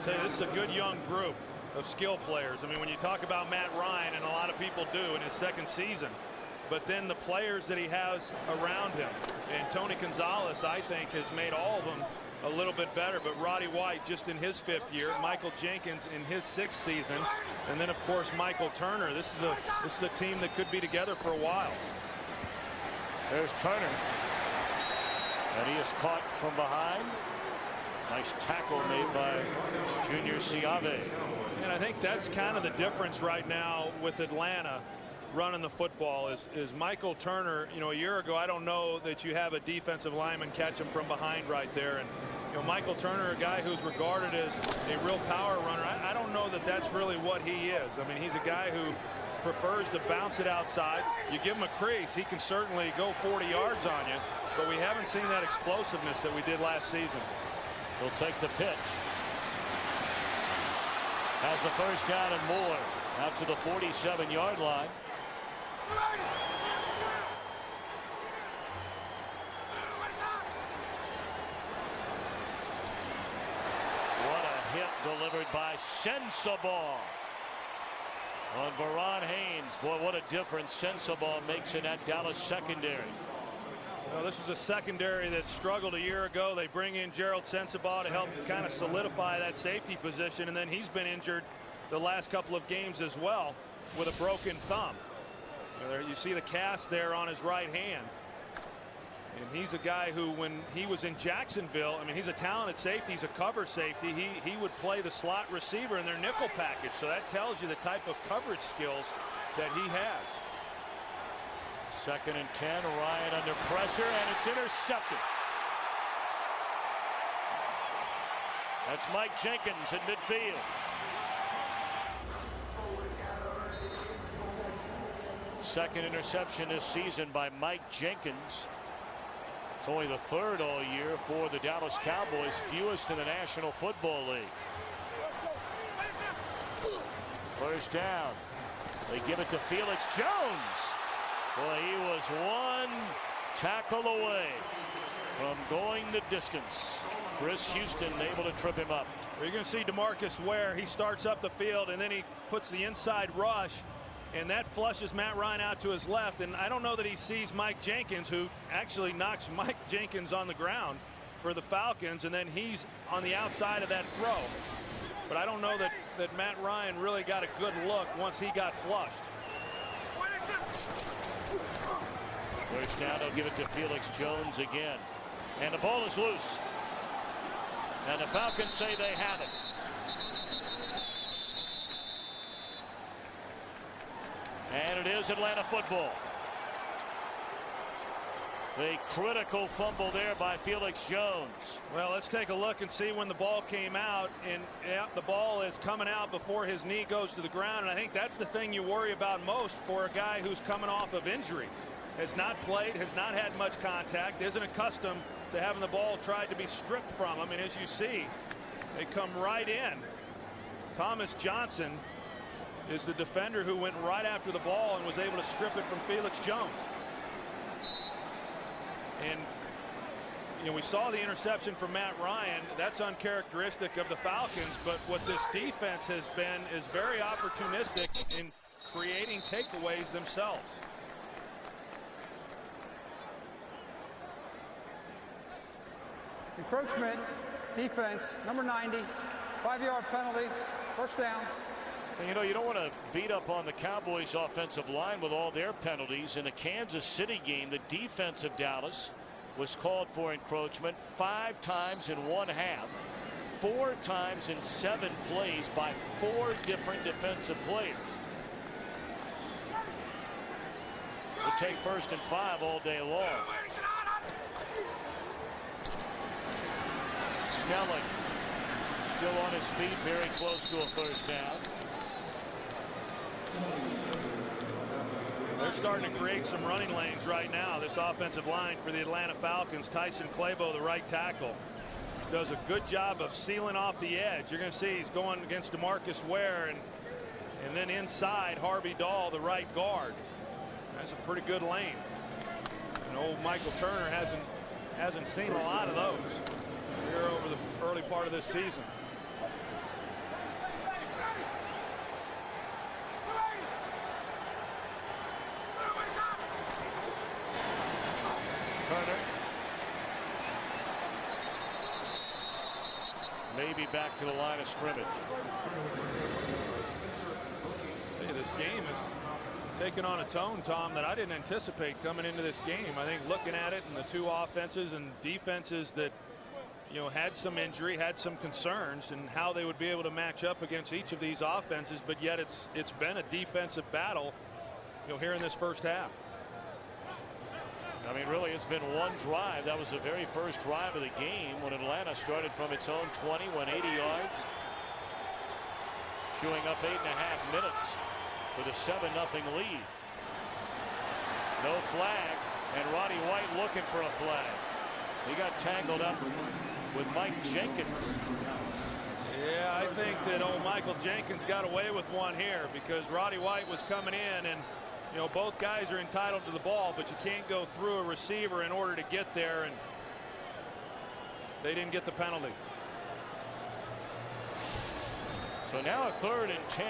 This is a good young group of skill players. I mean, when you talk about Matt Ryan, and a lot of people do in his 2nd season, but then the players that he has around him, and Tony Gonzalez, I think, has made all of them a little bit better. But Roddy White just in his 5th year, Michael Jenkins in his 6th season, and then of course Michael Turner. This is a team that could be together for a while. There's Turner, and he is caught from behind. Nice tackle made by Junior Seave. And I think that's kind of the difference right now with Atlanta. running the football is Michael Turner. You know, a year ago, I don't know that you have a defensive lineman catch him from behind right there. And you know, Michael Turner, a guy who's regarded as a real power runner, I don't know that that's really what he is. I mean, he's a guy who prefers to bounce it outside. You give him a crease, he can certainly go 40 yards on you, but we haven't seen that explosiveness that we did last season. He'll take the pitch. Has a first down and more out to the 47-yard line. What a hit delivered by Sensabaugh on Verron Haynes. Boy, what a difference Sensabaugh makes in that Dallas secondary. Well, this was a secondary that struggled a year ago. They bring in Gerald Sensabaugh to help kind of solidify that safety position, and then he's been injured the last couple of games as well with a broken thumb. There you see the cast there on his right hand. And he's a guy who, when he was in Jacksonville, I mean, he's a talented safety. He's a cover safety. He would play the slot receiver in their nickel package. So that tells you the type of coverage skills that he has. 2nd and 10. Ryan under pressure, and it's intercepted. That's Mike Jenkins in midfield. Second interception this season by Mike Jenkins. It's only the 3rd all year for the Dallas Cowboys, fewest in the National Football League. First down. They give it to Felix Jones. Boy, he was one tackle away from going the distance. Chris Houston able to trip him up. You're going to see DeMarcus Ware. He starts up the field, and then he puts the inside rush, and that flushes Matt Ryan out to his left. And I don't know that he sees Mike Jenkins, who actually knocks Mike Jenkins on the ground for the Falcons, and then he's on the outside of that throw. But I don't know that Matt Ryan really got a good look once he got flushed. First down, they'll give it to Felix Jones again. And the ball is loose. And the Falcons say they have it. And it is Atlanta football. The critical fumble there by Felix Jones. Well, let's take a look and see when the ball came out. And yeah, the ball is coming out before his knee goes to the ground. And I think that's the thing you worry about most for a guy who's coming off of injury. Has not played, has not had much contact, isn't accustomed to having the ball tried to be stripped from him. And as you see, they come right in. Thomas Johnson is the defender who went right after the ball and was able to strip it from Felix Jones. And you know, we saw the interception from Matt Ryan. That's uncharacteristic of the Falcons, but what this defense has been is very opportunistic in creating takeaways themselves. Encroachment, defense, number 90, 5-yard penalty, first down. And you know, you don't want to beat up on the Cowboys offensive line with all their penalties. In the Kansas City game, the defense of Dallas was called for encroachment 5 times in one half, 4 times in 7 plays by 4 different defensive players. We'll take 1st and 5 all day long. Snelling still on his feet, very close to a first down. They're starting to create some running lanes right now, this offensive line for the Atlanta Falcons. Tyson Clabo, the right tackle, does a good job of sealing off the edge. You're going to see he's going against DeMarcus Ware, and then inside Harvey Dahl, the right guard. That's a pretty good lane. And old Michael Turner hasn't seen a lot of those here over the early part of this season. Turner maybe back to the line of scrimmage. Hey, this game is taking on a tone, Tom, that I didn't anticipate coming into this game. I think looking at it and the two offenses and defenses that, you know, had some injury, had some concerns, and how they would be able to match up against each of these offenses, but yet it's been a defensive battle here in this first half. I mean, really, it's been one drive. That was the very first drive of the game when Atlanta started from its own 20, went 80 yards, chewing up 8.5 minutes for the 7-0 lead. No flag, and Roddy White looking for a flag. He got tangled up with Mike Jenkins. Yeah, I think that old Michael Jenkins got away with one here because Roddy White was coming in, and both guys are entitled to the ball, but you can't go through a receiver in order to get there, and they didn't get the penalty. So now a 3rd and 10.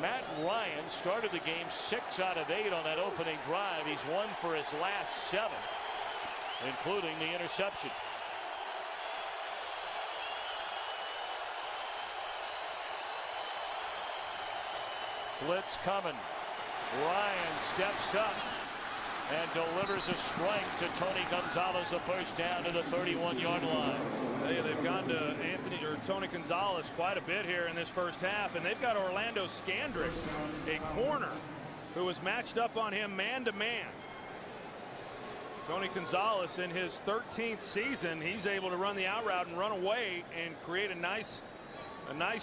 Matt Ryan started the game 6 out of 8 on that opening drive. He's won for his last 7, including the interception. Blitz coming. Ryan steps up and delivers a strike to Tony Gonzalez, the first down to the 31-yard line. They've gone to Tony Gonzalez quite a bit here in this first half, and they've got Orlando Scandrick, a corner, who was matched up on him man-to-man. Tony Gonzalez, in his 13th season, he's able to run the out route and run away and create a nice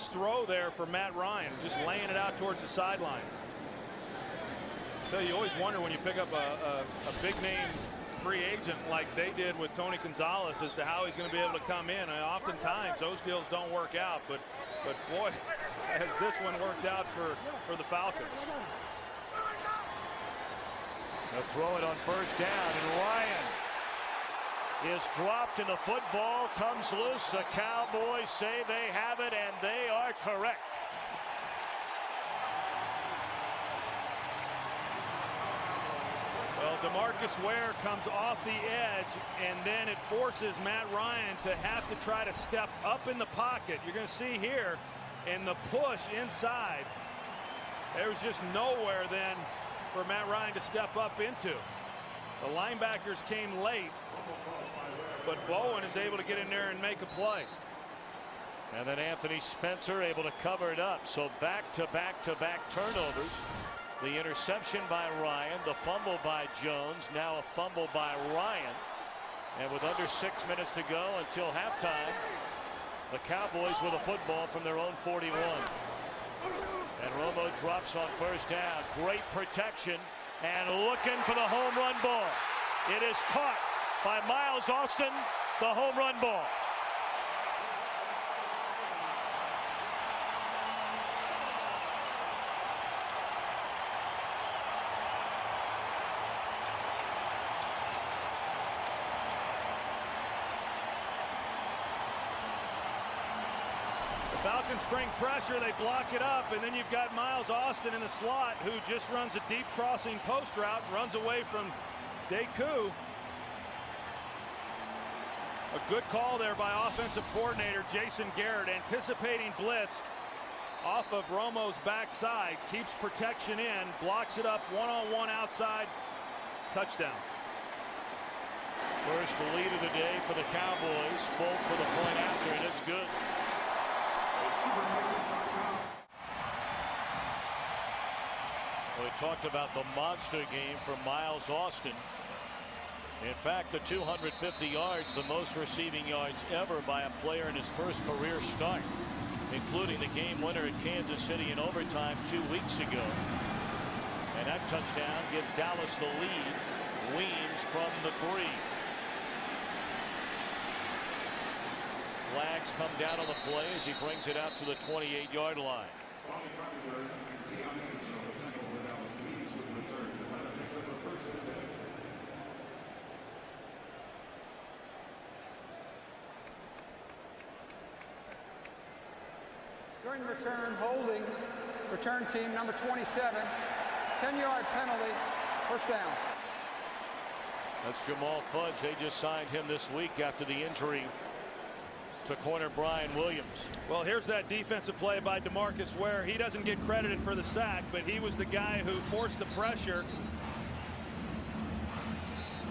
throw there for Matt Ryan, just laying it out towards the sideline. So you always wonder when you pick up a big name free agent like they did with Tony Gonzalez as to how he's going to be able to come in. And oftentimes those deals don't work out, but boy, has this one worked out for the Falcons. They'll throw it on first down, and Ryan is dropped, and the football comes loose. The Cowboys say they have it, and they are correct. Well, DeMarcus Ware comes off the edge, and then it forces Matt Ryan to have to try to step up in the pocket. You're going to see here in the push inside, there's just nowhere then for Matt Ryan to step up into. The linebackers came late, but Bowen is able to get in there and make a play. And then Anthony Spencer able to cover it up. So back-to-back turnovers. The interception by Ryan, the fumble by Jones, now a fumble by Ryan. And with under 6 minutes to go until halftime, the Cowboys with a football from their own 41. And Romo drops on first down. Great protection, and looking for the home run ball. It is caught by Miles Austin, the home run ball. Falcons bring pressure, they block it up, and then you've got Miles Austin in the slot, who just runs a deep crossing post route, runs away from Deku. A good call there by offensive coordinator Jason Garrett, anticipating blitz off of Romo's backside, keeps protection in, blocks it up one-on-one outside, touchdown. First lead of the day for the Cowboys. Folk for the point after, and it's good. We talked about the monster game for Miles Austin. In fact, the 250 yards, the most receiving yards ever by a player in his first career start, including the game winner at Kansas City in overtime 2 weeks ago. And that touchdown gives Dallas the lead. Weems from the 3. Flags come down on the play as he brings it out to the 28-yard line. During return, holding return team number 27, 10-yard penalty, first down. That's Jamal Fudge. They just signed him this week after the injury to corner Brian Williams. Well, here's that defensive play by DeMarcus Ware. He doesn't get credited for the sack, but he was the guy who forced the pressure.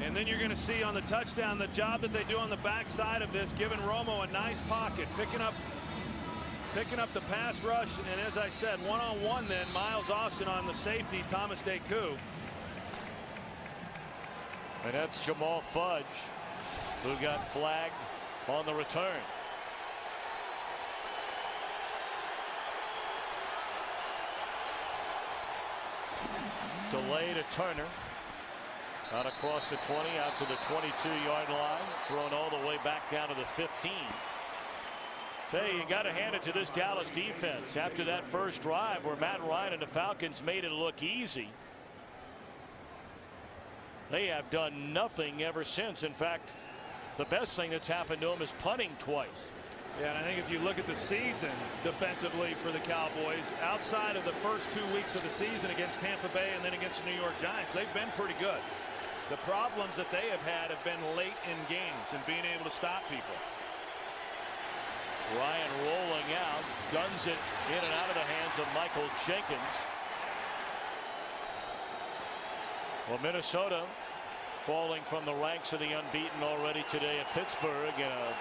And then you're going to see on the touchdown the job that they do on the backside of this, giving Romo a nice pocket, picking up picking up the pass rush, and as I said, one-on-one then, Miles Austin on the safety, Thomas Deku. And that's Jamal Fudge, who got flagged on the return. Delay to Turner. Out across the 20, out to the 22-yard line, thrown all the way back down to the 15. Hey, you got to hand it to this Dallas defense after that first drive where Matt Ryan and the Falcons made it look easy. They have done nothing ever since. In fact, the best thing that's happened to them is punting twice. Yeah, and I think if you look at the season defensively for the Cowboys, outside of the first 2 weeks of the season against Tampa Bay and then against the New York Giants, they've been pretty good. The problems that they have had have been late in games and being able to stop people. Ryan rolling out, guns it in and out of the hands of Michael Jenkins. Well, Minnesota falling from the ranks of the unbeaten already today at Pittsburgh, and a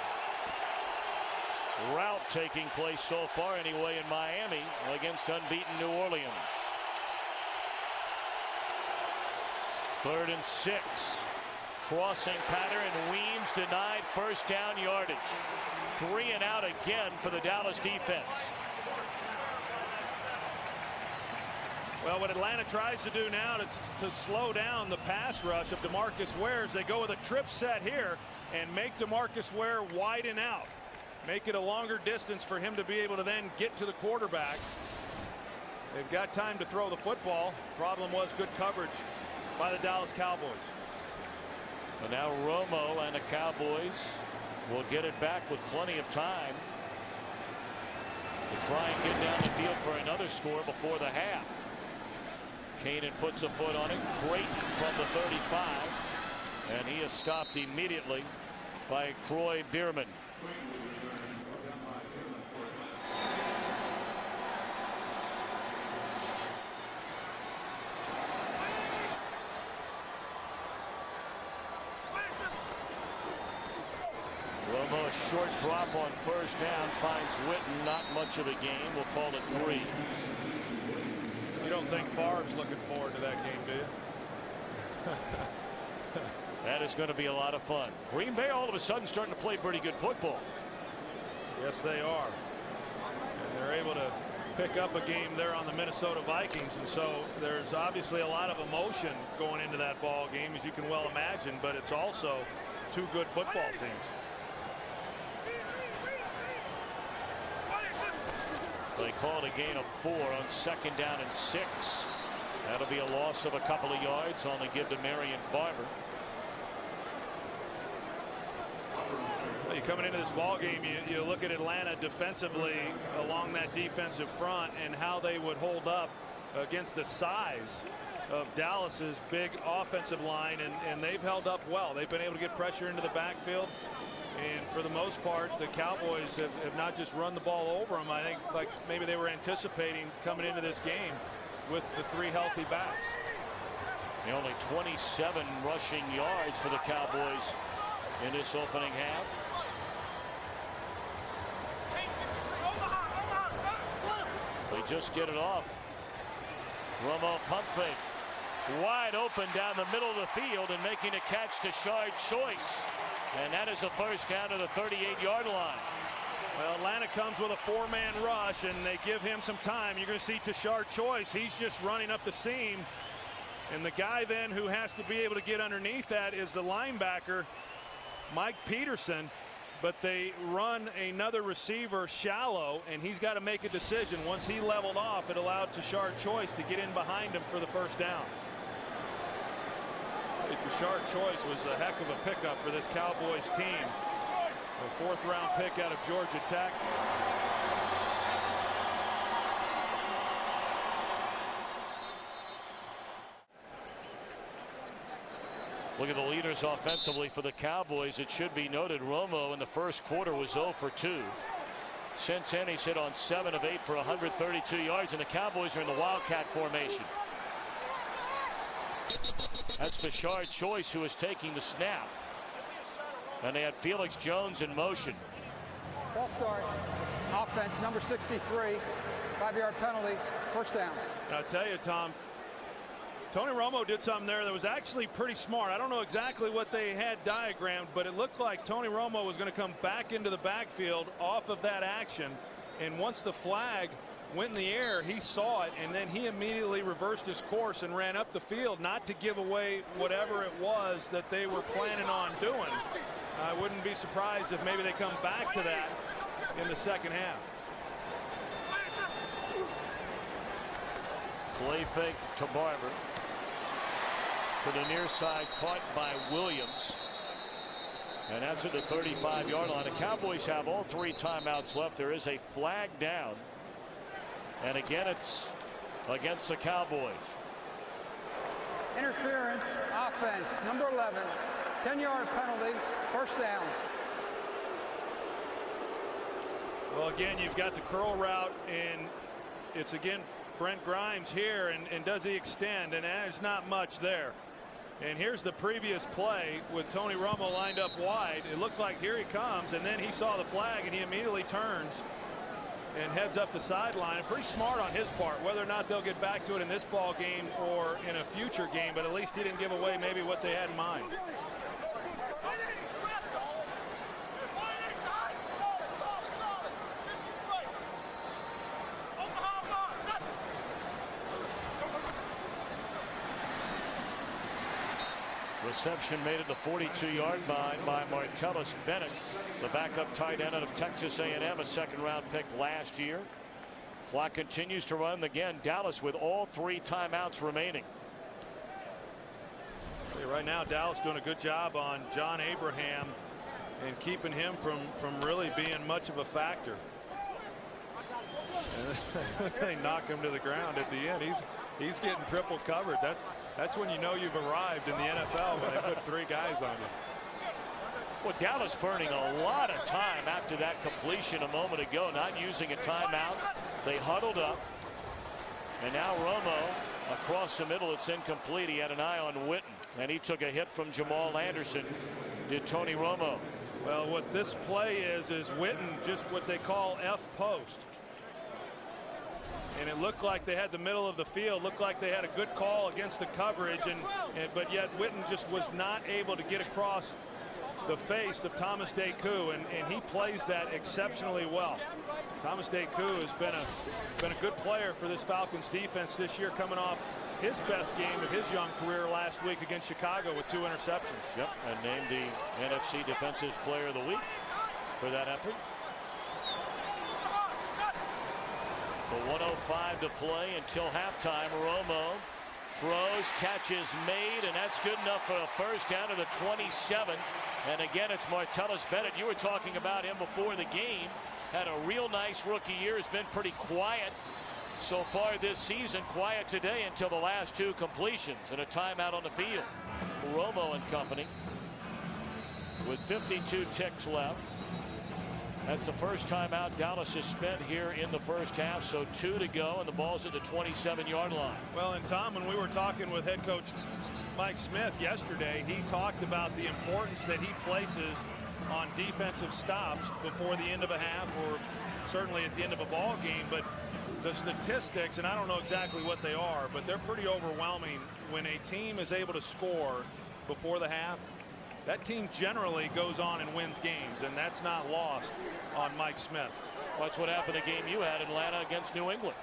rout taking place so far anyway in Miami against unbeaten New Orleans. 3rd and 6. Crossing pattern. Weems denied first down yardage. 3 and out again for the Dallas defense. Well, what Atlanta tries to do now to slow down the pass rush of DeMarcus Ware is they go with a trip set here and make DeMarcus Ware widen out. Make it a longer distance for him to be able to then get to the quarterback. They've got time to throw the football. Problem was good coverage by the Dallas Cowboys. And now Romo and the Cowboys will get it back with plenty of time to try and get down the field for another score before the half. Kanan puts a foot on it. Creighton from the 35. And he is stopped immediately by Croy Bierman. Romo, a short drop on first down, finds Witten. Not much of a gain. We'll call it 3. You don't think Favre's looking forward to that game, do you? That is going to be a lot of fun. Green Bay all of a sudden starting to play pretty good football. Yes, they are. And they're able to pick up a game there on the Minnesota Vikings, and so there's obviously a lot of emotion going into that ball game, as you can well imagine, but it's also 2 good football teams. They called a gain of 4 on 2nd down and 6. That'll be a loss of a couple of yards, only give to Marion Barber. Well, you're coming into this ball game, you look at Atlanta defensively along that defensive front and how they would hold up against the size of Dallas's big offensive line, and they've held up well. They've been able to get pressure into the backfield. And for the most part, the Cowboys have not just run the ball over them. I think like maybe they were anticipating coming into this game with the 3 healthy backs. Only 27 rushing yards for the Cowboys in this opening half. They just get it off. Romo pump fake. Wide open down the middle of the field and making a catch to Shard Choice. And that is a first down to the 38-yard line. Well, Atlanta comes with a 4-man rush, and they give him some time. You're going to see Tashard Choice. He's just running up the seam. And the guy then who has to be able to get underneath that is the linebacker, Mike Peterson. But they run another receiver shallow, and he's got to make a decision. Once he leveled off, it allowed Tashard Choice to get in behind him for the first down. Tashard Choice was a heck of a pickup for this Cowboys team. A 4th-round pick out of Georgia Tech. Look at the leaders offensively for the Cowboys. It should be noted Romo in the first quarter was 0 for 2. Since then, he's hit on 7 of 8 for 132 yards, and the Cowboys are in the Wildcat formation. That's Tashard Choice who is taking the snap. And they had Felix Jones in motion. False start. Offense, number 63. 5-yard penalty. First down. And I'll tell you, Tom, Tony Romo did something there that was actually pretty smart. I don't know exactly what they had diagrammed, but it looked like Tony Romo was going to come back into the backfield off of that action. And once the flag went in the air, he saw it, and then he immediately reversed his course and ran up the field, not to give away whatever it was that they were planning on doing. I wouldn't be surprised if maybe they come back to that in the second half. Play fake to Barber. To the near side, caught by Williams. And that's at the 35-yard line. The Cowboys have all 3 timeouts left. There is a flag down. And again, it's against the Cowboys. Interference, offense, number 11. 10-yard penalty, first down. Well, again, you've got the curl route, and it's again Brent Grimes here, and does he extend? And there's not much there. And here's the previous play with Tony Romo lined up wide. It looked like here he comes, and then he saw the flag, and he immediately turns and heads up the sideline. And pretty smart on his part. Whether or not they'll get back to it in this ball game or in a future game, but at least he didn't give away maybe what they had in mind. Reception made at the 42-yard line by Martellus Bennett, the backup tight end out of Texas A&M, a second-round pick last year. Clock continues to run. Again, Dallas with all 3 timeouts remaining. Right now, Dallas doing a good job on John Abraham and keeping him from really being much of a factor. And they knock him to the ground at the end. He's getting triple covered. That's when you know you've arrived in the NFL, when they put 3 guys on you. Well, Dallas burning a lot of time after that completion a moment ago, not using a timeout. They huddled up. And now Romo across the middle. It's incomplete. He had an eye on Witten, and he took a hit from Jamal Anderson. Did Tony Romo. Well, what this play is Witten just what they call F post. And it looked like they had the middle of the field, looked like they had a good call against the coverage, but yet Witten just was not able to get across the face of Thomas Deku, and he plays that exceptionally well. Thomas Deku has been a good player for this Falcons defense this year, coming off his best game of his young career last week against Chicago with 2 interceptions. Yep, and named the NFC Defensive Player of the Week for that effort. So 1:05 to play until halftime. Romo throws, catches made, and that's good enough for a first down to the 27. And again, it's Martellus Bennett. You were talking about him before the game. Had a real nice rookie year. Has been pretty quiet so far this season. Quiet today until the last 2 completions and a timeout on the field. Romo and company with 52 ticks left. That's the first timeout Dallas has spent here in the first half. So 2 to go, and the ball's at the 27-yard line. Well, and Tom, when we were talking with head coach Mike Smith yesterday, he talked about the importance that he places on defensive stops before the end of a half, or certainly at the end of a ball game. But the statistics, and I don't know exactly what they are, but they're pretty overwhelming. When a team is able to score before the half, that team generally goes on and wins games, and that's not lost on Mike Smith. That's what happened the game you had in Atlanta against New England.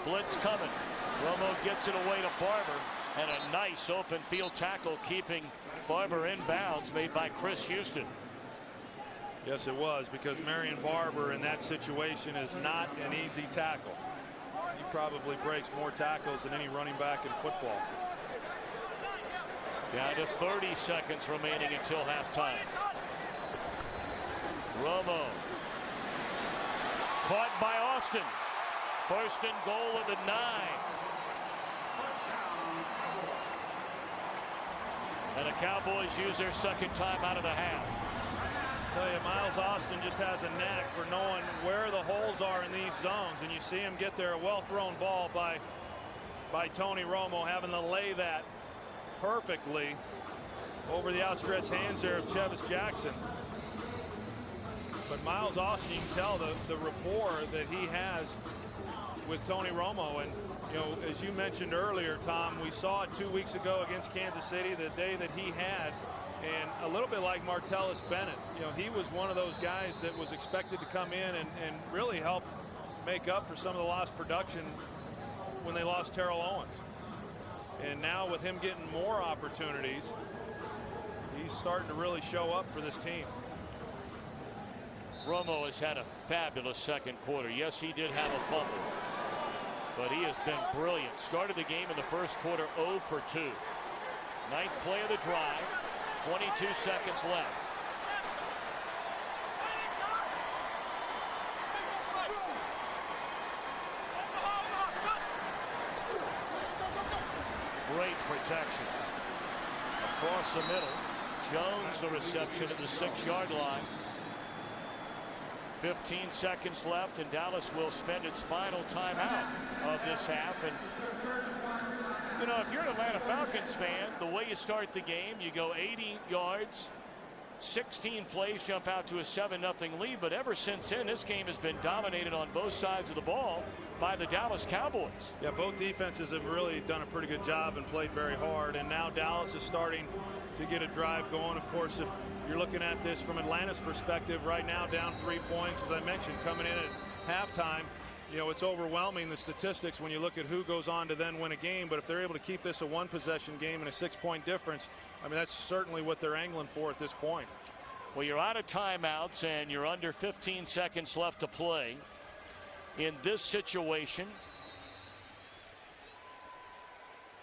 Blitz coming. Romo gets it away to Barber, and a nice open field tackle keeping Barber in bounds, made by Chris Houston. Yes, it was, because Marion Barber in that situation is not an easy tackle. He probably breaks more tackles than any running back in football. Down to 30 seconds remaining until halftime. Romo caught by Austin. First and goal at the 9. And the Cowboys use their second time out of the half. I tell you, Miles Austin just has a knack for knowing where the holes are in these zones, and you see him get there. A well-thrown ball by by Tony Romo, having to lay that perfectly over the outstretched hands there of Chevis Jackson. But Miles Austin, you can tell the rapport that he has with Tony Romo. And, you know, as you mentioned earlier, Tom, we saw it 2 weeks ago against Kansas City, the day that he had. And a little bit like Martellus Bennett, you know, he was one of those guys that was expected to come in and really help make up for some of the lost production when they lost Terrell Owens. And now with him getting more opportunities, he's starting to really show up for this team. Romo has had a fabulous second quarter. Yes, he did have a fumble, but he has been brilliant. Started the game in the first quarter 0 for 2. Ninth play of the drive. 22 seconds left. Great protection. Across the middle. Jones the reception at the 6-yard line. 15 seconds left, and Dallas will spend its final timeout of this half. And you know, if you're an Atlanta Falcons fan, the way you start the game, you go 80 yards, 16 plays, jump out to a 7-0 lead. But ever since then, this game has been dominated on both sides of the ball by the Dallas Cowboys. Yeah, both defenses have really done a pretty good job and played very hard. And now Dallas is starting to get a drive going. Of course, if you're looking at this from Atlanta's perspective right now, down 3 points, as I mentioned, coming in at halftime. You know, it's overwhelming, the statistics, when you look at who goes on to then win a game. But if they're able to keep this a 1-possession game and a 6-point difference, I mean, that's certainly what they're angling for at this point. Well, you're out of timeouts and you're under 15 seconds left to play. In this situation,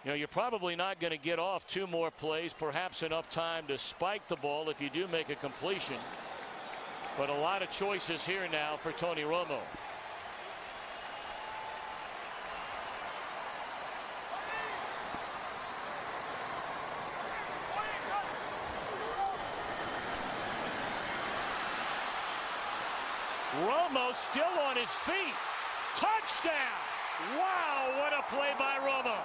you know, you're probably not going to get off 2 more plays, perhaps enough time to spike the ball if you do make a completion. But a lot of choices here now for Tony Romo. Romo still on his feet. Touchdown! Wow, what a play by Romo.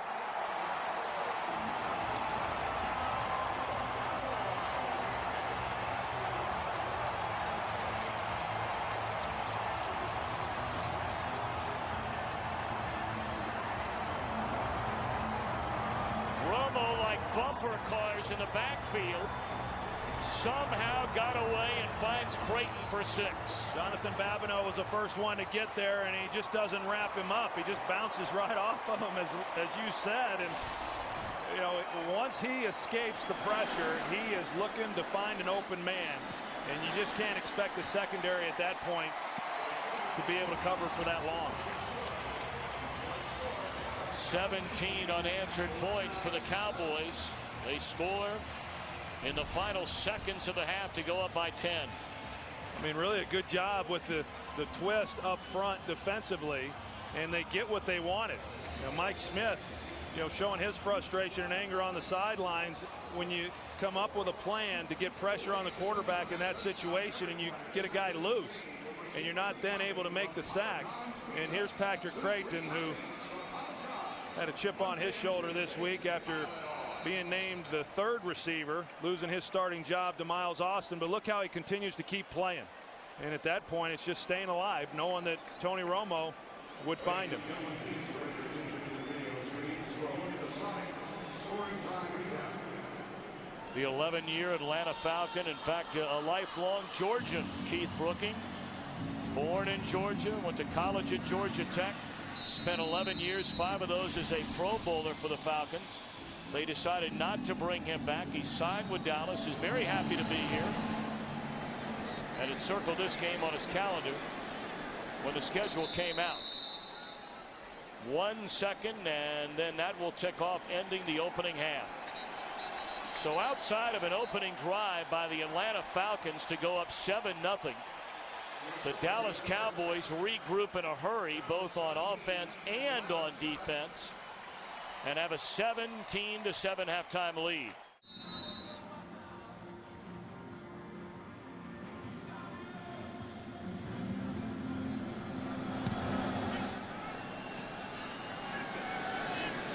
Romo, like bumper cars in the backfield, somehow got away and finds Creighton for 6. Jonathan Babineau was the first one to get there, and he just doesn't wrap him up. He just bounces right off of him, as you said. And you know, once he escapes the pressure, he is looking to find an open man, and you just can't expect the secondary at that point to be able to cover for that long. 17 unanswered points for the Cowboys. They score in the final seconds of the half to go up by 10. I mean, really a good job with the twist up front defensively, and they get what they wanted. You know, Mike Smith, you know, showing his frustration and anger on the sidelines. When you come up with a plan to get pressure on the quarterback in that situation and you get a guy loose and you're not then able to make the sack. And here's Patrick Creighton, who had a chip on his shoulder this week after being named the 3rd receiver, losing his starting job to Miles Austin. But look how he continues to keep playing. And at that point, it's just staying alive, knowing that Tony Romo would find him. The 11-year Atlanta Falcon, in fact, a lifelong Georgian, Keith Brooking. Born in Georgia, went to college at Georgia Tech, spent 11 years, 5 of those as a Pro Bowler for the Falcons. They decided not to bring him back. He signed with Dallas. He's very happy to be here. And had circled this game on his calendar when the schedule came out. 1 second, and then that will tick off, ending the opening half. So outside of an opening drive by the Atlanta Falcons to go up 7-0, the Dallas Cowboys regroup in a hurry, both on offense and on defense, and have a 17-7 halftime lead.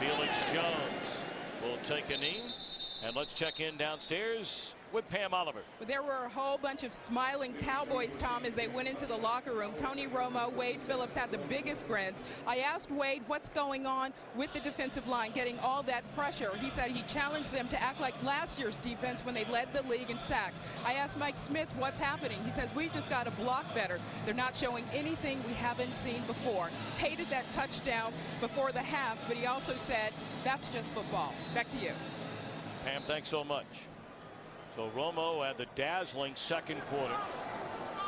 The Jones will take a knee. And let's check in downstairs with Pam Oliver. There were a whole bunch of smiling Cowboys, Tom, as they went into the locker room. Tony Romo, Wade Phillips had the biggest grins. I asked Wade what's going on with the defensive line, getting all that pressure. He said he challenged them to act like last year's defense when they led the league in sacks. I asked Mike Smith what's happening. He says we've just got to block better. They're not showing anything we haven't seen before. Hated that touchdown before the half, but he also said that's just football. Back to you. Pam, thanks so much. So Romo had the dazzling second quarter.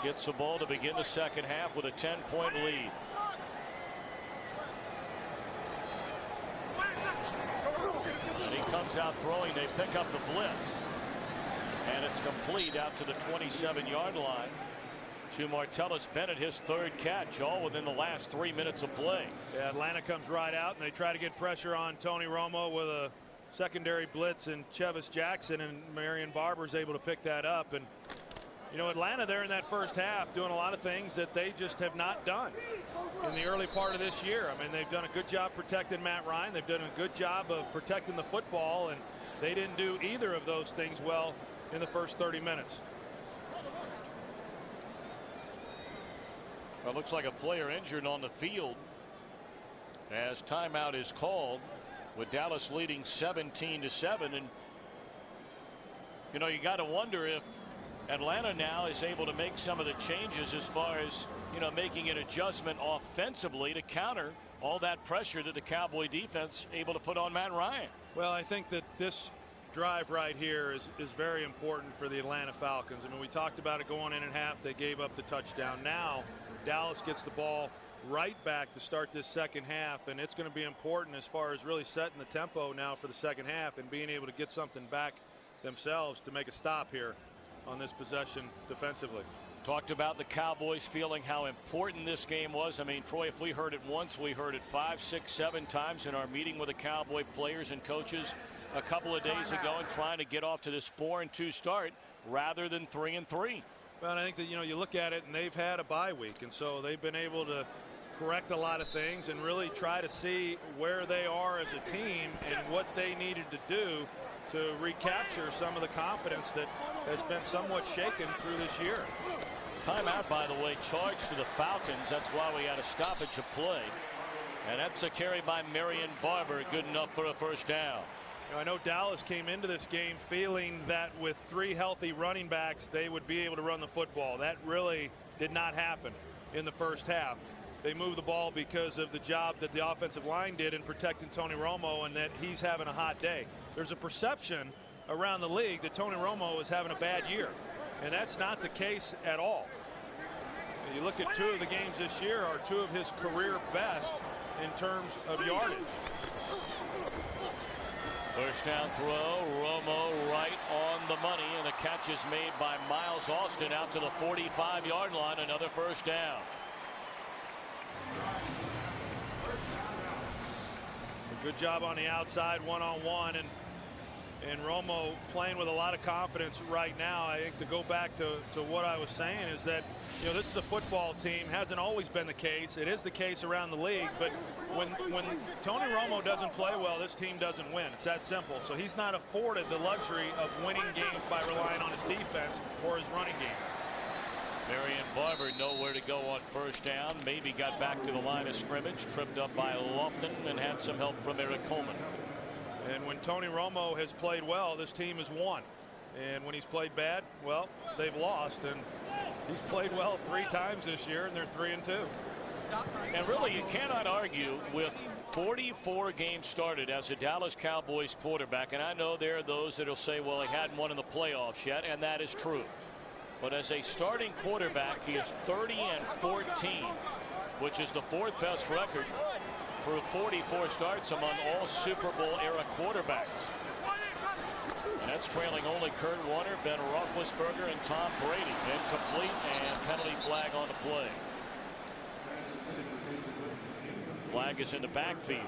Gets the ball to begin the second half with a 10-point lead. And he comes out throwing. They pick up the blitz. And it's complete out to the 27-yard line to Martellus Bennett, his third catch, all within the last 3 minutes of play. Yeah, Atlanta comes right out, and they try to get pressure on Tony Romo with a secondary blitz, and Chevis Jackson, and Marion Barber's able to pick that up. And you know, Atlanta there in that first half doing a lot of things that they just have not done in the early part of this year. I mean, they've done a good job protecting Matt Ryan. They've done a good job of protecting the football, and they didn't do either of those things well in the first 30 minutes. Well, it looks like a player injured on the field as timeout is called, with Dallas leading 17-7. And you know, you got to wonder if Atlanta now is able to make some of the changes as far as, you know, making an adjustment offensively to counter all that pressure that the Cowboy defense able to put on Matt Ryan. Well, I think that this drive right here is very important for the Atlanta Falcons. I mean, we talked about it going in at half. They gave up the touchdown. Now Dallas gets the ball right back to start this second half, and it's going to be important as far as really setting the tempo now for the second half and being able to get something back themselves to make a stop here on this possession defensively. Talked about the Cowboys feeling how important this game was. I mean, Troy, if we heard it once, we heard it 5, 6, 7 times in our meeting with the Cowboy players and coaches a couple of days ago, and trying to get off to this 4-2 start rather than 3-3. Well, I think that, you know, you look at it and they've had a bye week, and so they've been able to correct a lot of things and really try to see where they are as a team and what they needed to do to recapture some of the confidence that has been somewhat shaken through this year. Timeout, by the way, charged to the Falcons. That's why we had a stoppage of play. And that's a carry by Marion Barber, good enough for a first down. You know, I know Dallas came into this game feeling that with 3 healthy running backs they would be able to run the football. That really did not happen in the first half. They moved the ball because of the job that the offensive line did in protecting Tony Romo, and that he's having a hot day. There's a perception around the league that Tony Romo is having a bad year, and that's not the case at all. You look at 2 of the games this year are 2 of his career best in terms of yardage. First down throw, Romo right on the money, and the catch is made by Miles Austin out to the 45-yard line. Another first down. A good job on the outside, one-on-one, and Romo playing with a lot of confidence right now. I think to go back to what I was saying is that, you know, this is a football team. Hasn't always been the case. It is the case around the league, but when Tony Romo doesn't play well, this team doesn't win. It's that simple. So he's not afforded the luxury of winning games by relying on his defense or his running game. Marion Barber nowhere to go on first down. Maybe got back to the line of scrimmage, tripped up by Lofton, and had some help from Eric Coleman. And when Tony Romo has played well, this team has won. And when he's played bad, well, they've lost. And he's played well 3 times this year, and they're 3-2. And really, you cannot argue with 44 games started as a Dallas Cowboys quarterback. And I know there are those that will say, well, he hadn't won in the playoffs yet, and that is true. But as a starting quarterback, he is 30-14, which is the 4th best record for 44 starts among all Super Bowl era quarterbacks. And that's trailing only Kurt Warner, Ben Roethlisberger, and Tom Brady. Incomplete, and penalty flag on the play. Flag is in the backfield.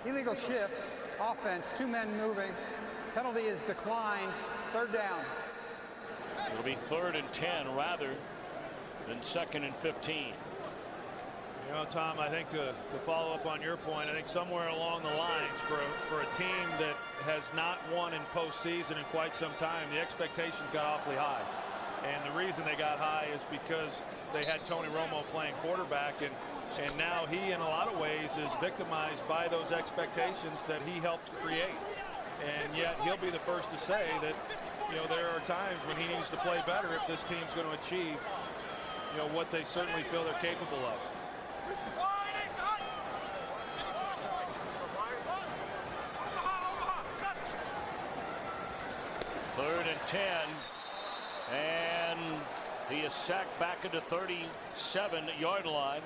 Illegal shift, offense, 2 men moving. Penalty is declined, 3rd down. It'll be 3rd and 10 rather Then 2nd and 15. You know, Tom, I think to follow up on your point, I think somewhere along the lines for a team that has not won in postseason in quite some time, the expectations got awfully high. And the reason they got high is because they had Tony Romo playing quarterback, and now he in a lot of ways is victimized by those expectations that he helped create. And yet he'll be the first to say that, you know, there are times when he needs to play better if this team's going to achieve, you know, what they certainly feel they're capable of. Third and 10, and he is sacked back into 37-yard line.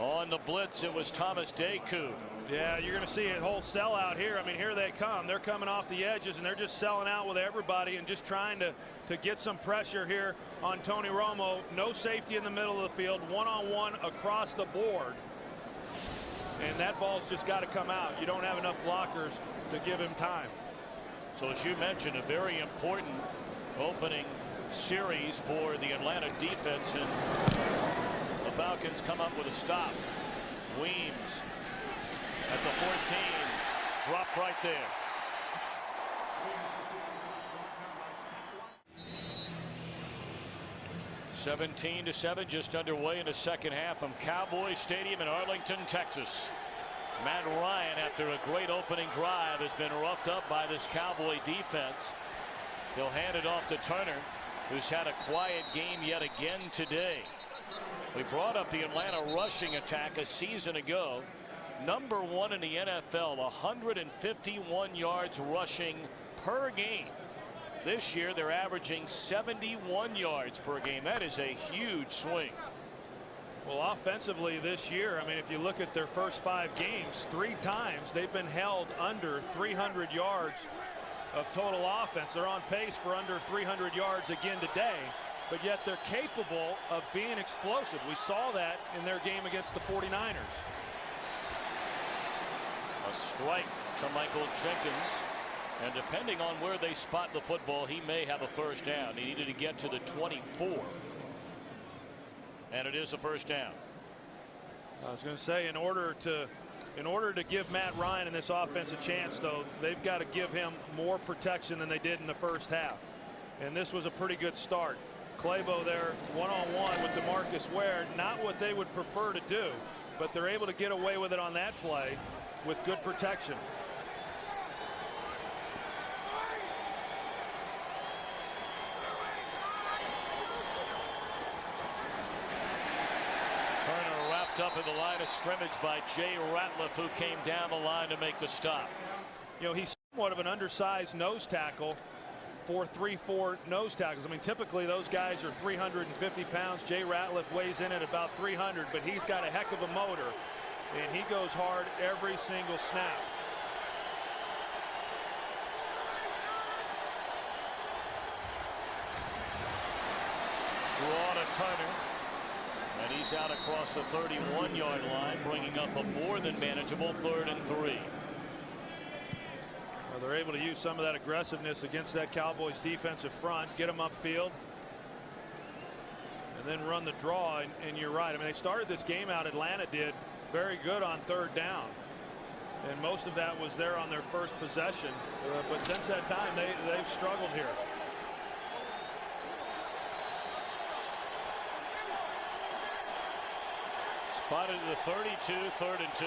On the blitz, it was Thomas Deku. Yeah, you're going to see a whole sellout here. I mean, here they come. They're coming off the edges, and they're just selling out with everybody and just trying to get some pressure here on Tony Romo. No safety in the middle of the field, one-on-one across the board. And that ball's just got to come out. You don't have enough blockers to give him time. So as you mentioned, a very important opening series for the Atlanta defense, and the Falcons come up with a stop. Weems at the 14, dropped right there. (17-7), just underway in the second half from Cowboys Stadium in Arlington, Texas. Matt Ryan, after a great opening drive, has been roughed up by this Cowboy defense. He'll hand it off to Turner, who's had a quiet game yet again today. We brought up the Atlanta rushing attack a season ago. Number 1 in the NFL, 151 yards rushing per game. This year they're averaging 71 yards per game. That is a huge swing. Well, offensively this year, I mean, if you look at their first 5 games, 3 times they've been held under 300 yards of total offense. They're on pace for under 300 yards again today, but yet they're capable of being explosive. We saw that in their game against the 49ers. A strike to Michael Jenkins, and depending on where they spot the football, he may have a first down. He needed to get to the 24. And it is a first down. I was going to say, in order to give Matt Ryan and this offense a chance, though, they've got to give him more protection than they did in the first half. And this was a pretty good start. Clabo there one-on-one with DeMarcus Ware, not what they would prefer to do, but they're able to get away with it on that play with good protection. Up at the line of scrimmage by Jay Ratliff, who came down the line to make the stop. You know, he's somewhat of an undersized nose tackle for 3-4 nose tackles. I mean, typically those guys are 350 pounds. Jay Ratliff weighs in at about 300, but he's got a heck of a motor, and he goes hard every single snap. Draw to Turner. And he's out across the 31-yard line, bringing up a more than manageable 3rd and 3. Well, they're able to use some of that aggressiveness against that Cowboys defensive front, get them upfield, and then run the draw. And you're right. I mean, they started this game out, Atlanta did, very good on 3rd down. And most of that was there on their first possession. But since that time, they've struggled here. Spotted to the 32, 3rd and 2.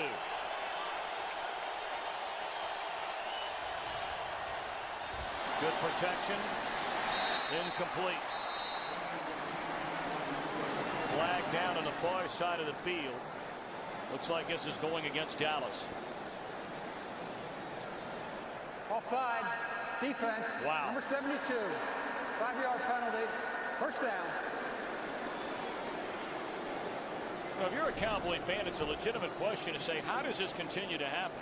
Good protection. Incomplete. Flag down on the far side of the field. Looks like this is going against Dallas. Offside. Defense. Wow. Number 72. 5-yard penalty. First down. Well, if you're a Cowboy fan, it's a legitimate question to say, how does this continue to happen?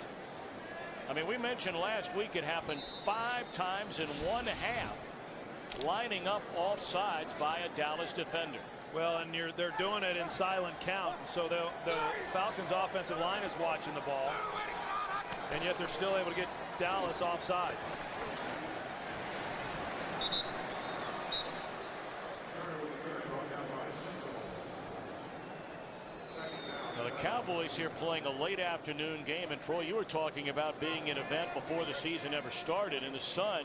I mean, we mentioned last week it happened 5 times in one half, lining up offsides by a Dallas defender. Well, and they're doing it in silent count, so the Falcons offensive line is watching the ball, and yet they're still able to get Dallas offside. Cowboys here playing a late afternoon game, and Troy, you were talking about being an event before the season ever started, and the sun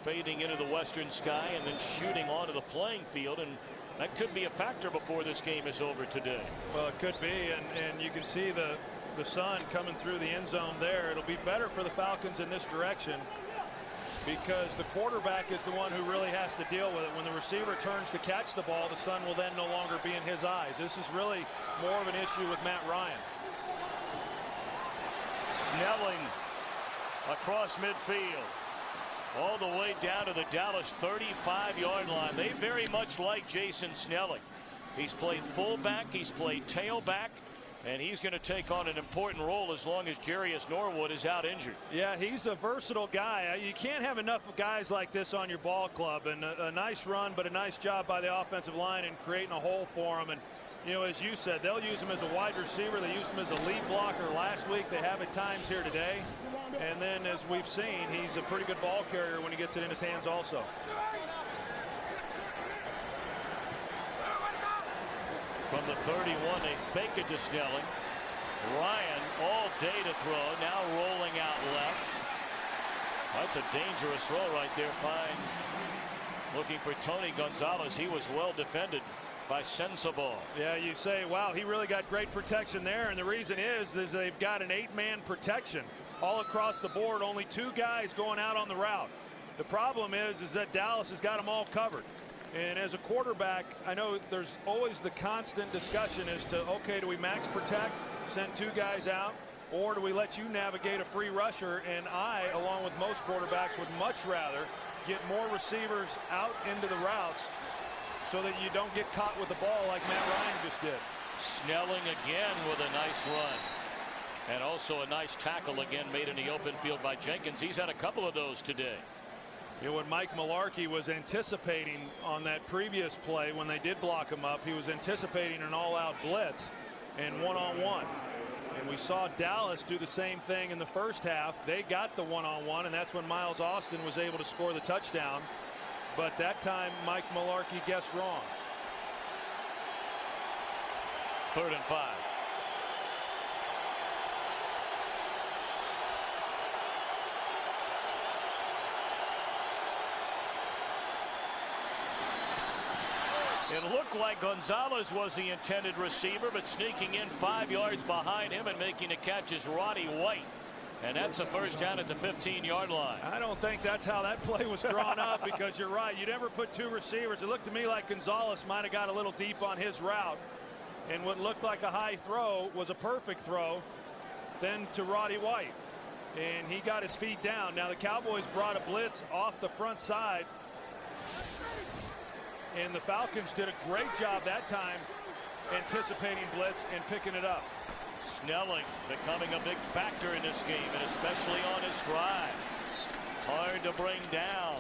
fading into the western sky and then shooting onto the playing field, and that could be a factor before this game is over today. Well, it could be, and you can see the sun coming through the end zone there. It'll be better for the Falcons in this direction because the quarterback is the one who really has to deal with it. When the receiver turns to catch the ball, the sun will then no longer be in his eyes. This is really more of an issue with Matt Ryan. Snelling across midfield, all the way down to the Dallas 35-yard line. They very much like Jason Snelling. He's played fullback, he's played tailback, and he's going to take on an important role as long as Jarius Norwood is out injured. Yeah, he's a versatile guy. You can't have enough guys like this on your ball club, and a nice run, but a nice job by the offensive line in creating a hole for him. And you know, as you said, they'll use him as a wide receiver. They used him as a lead blocker last week. They have at times here today. And then, as we've seen, he's a pretty good ball carrier when he gets it in his hands also. From the 31, they fake it to Snelling. Ryan all day to throw, now rolling out left. That's a dangerous throw right there. Fine. Looking for Tony Gonzalez. He was well defended by Sensabaugh. Yeah, you say, wow, he really got great protection there, and the reason is they've got an 8-man protection all across the board. Only 2 guys going out on the route. The problem is that Dallas has got them all covered. And as a quarterback, I know there's always the constant discussion as to, okay, do we max protect, send 2 guys out, or do we let you navigate a free rusher? And I, along with most quarterbacks, would much rather get more receivers out into the routes so that you don't get caught with the ball like Matt Ryan just did. Snelling again with a nice run. And also a nice tackle again made in the open field by Jenkins. He's had a couple of those today. You know, when Mike Mularkey was anticipating on that previous play, when they did block him up, he was anticipating an all-out blitz and one-on-one. And we saw Dallas do the same thing in the first half. They got the one-on-one, and that's when Miles Austin was able to score the touchdown. But that time, Mike Mularkey guessed wrong. 3rd and 5. It looked like Gonzalez was the intended receiver, but sneaking in 5 yards behind him and making a catch is Roddy White. And that's a first down at the 15-yard line. I don't think that's how that play was drawn up, because you're right. You never put 2 receivers. It looked to me like Gonzalez might have got a little deep on his route. And what looked like a high throw was a perfect throw then to Roddy White. And he got his feet down. Now the Cowboys brought a blitz off the front side. And the Falcons did a great job that time anticipating blitz and picking it up. Snelling becoming a big factor in this game, and especially on his drive. Hard to bring down.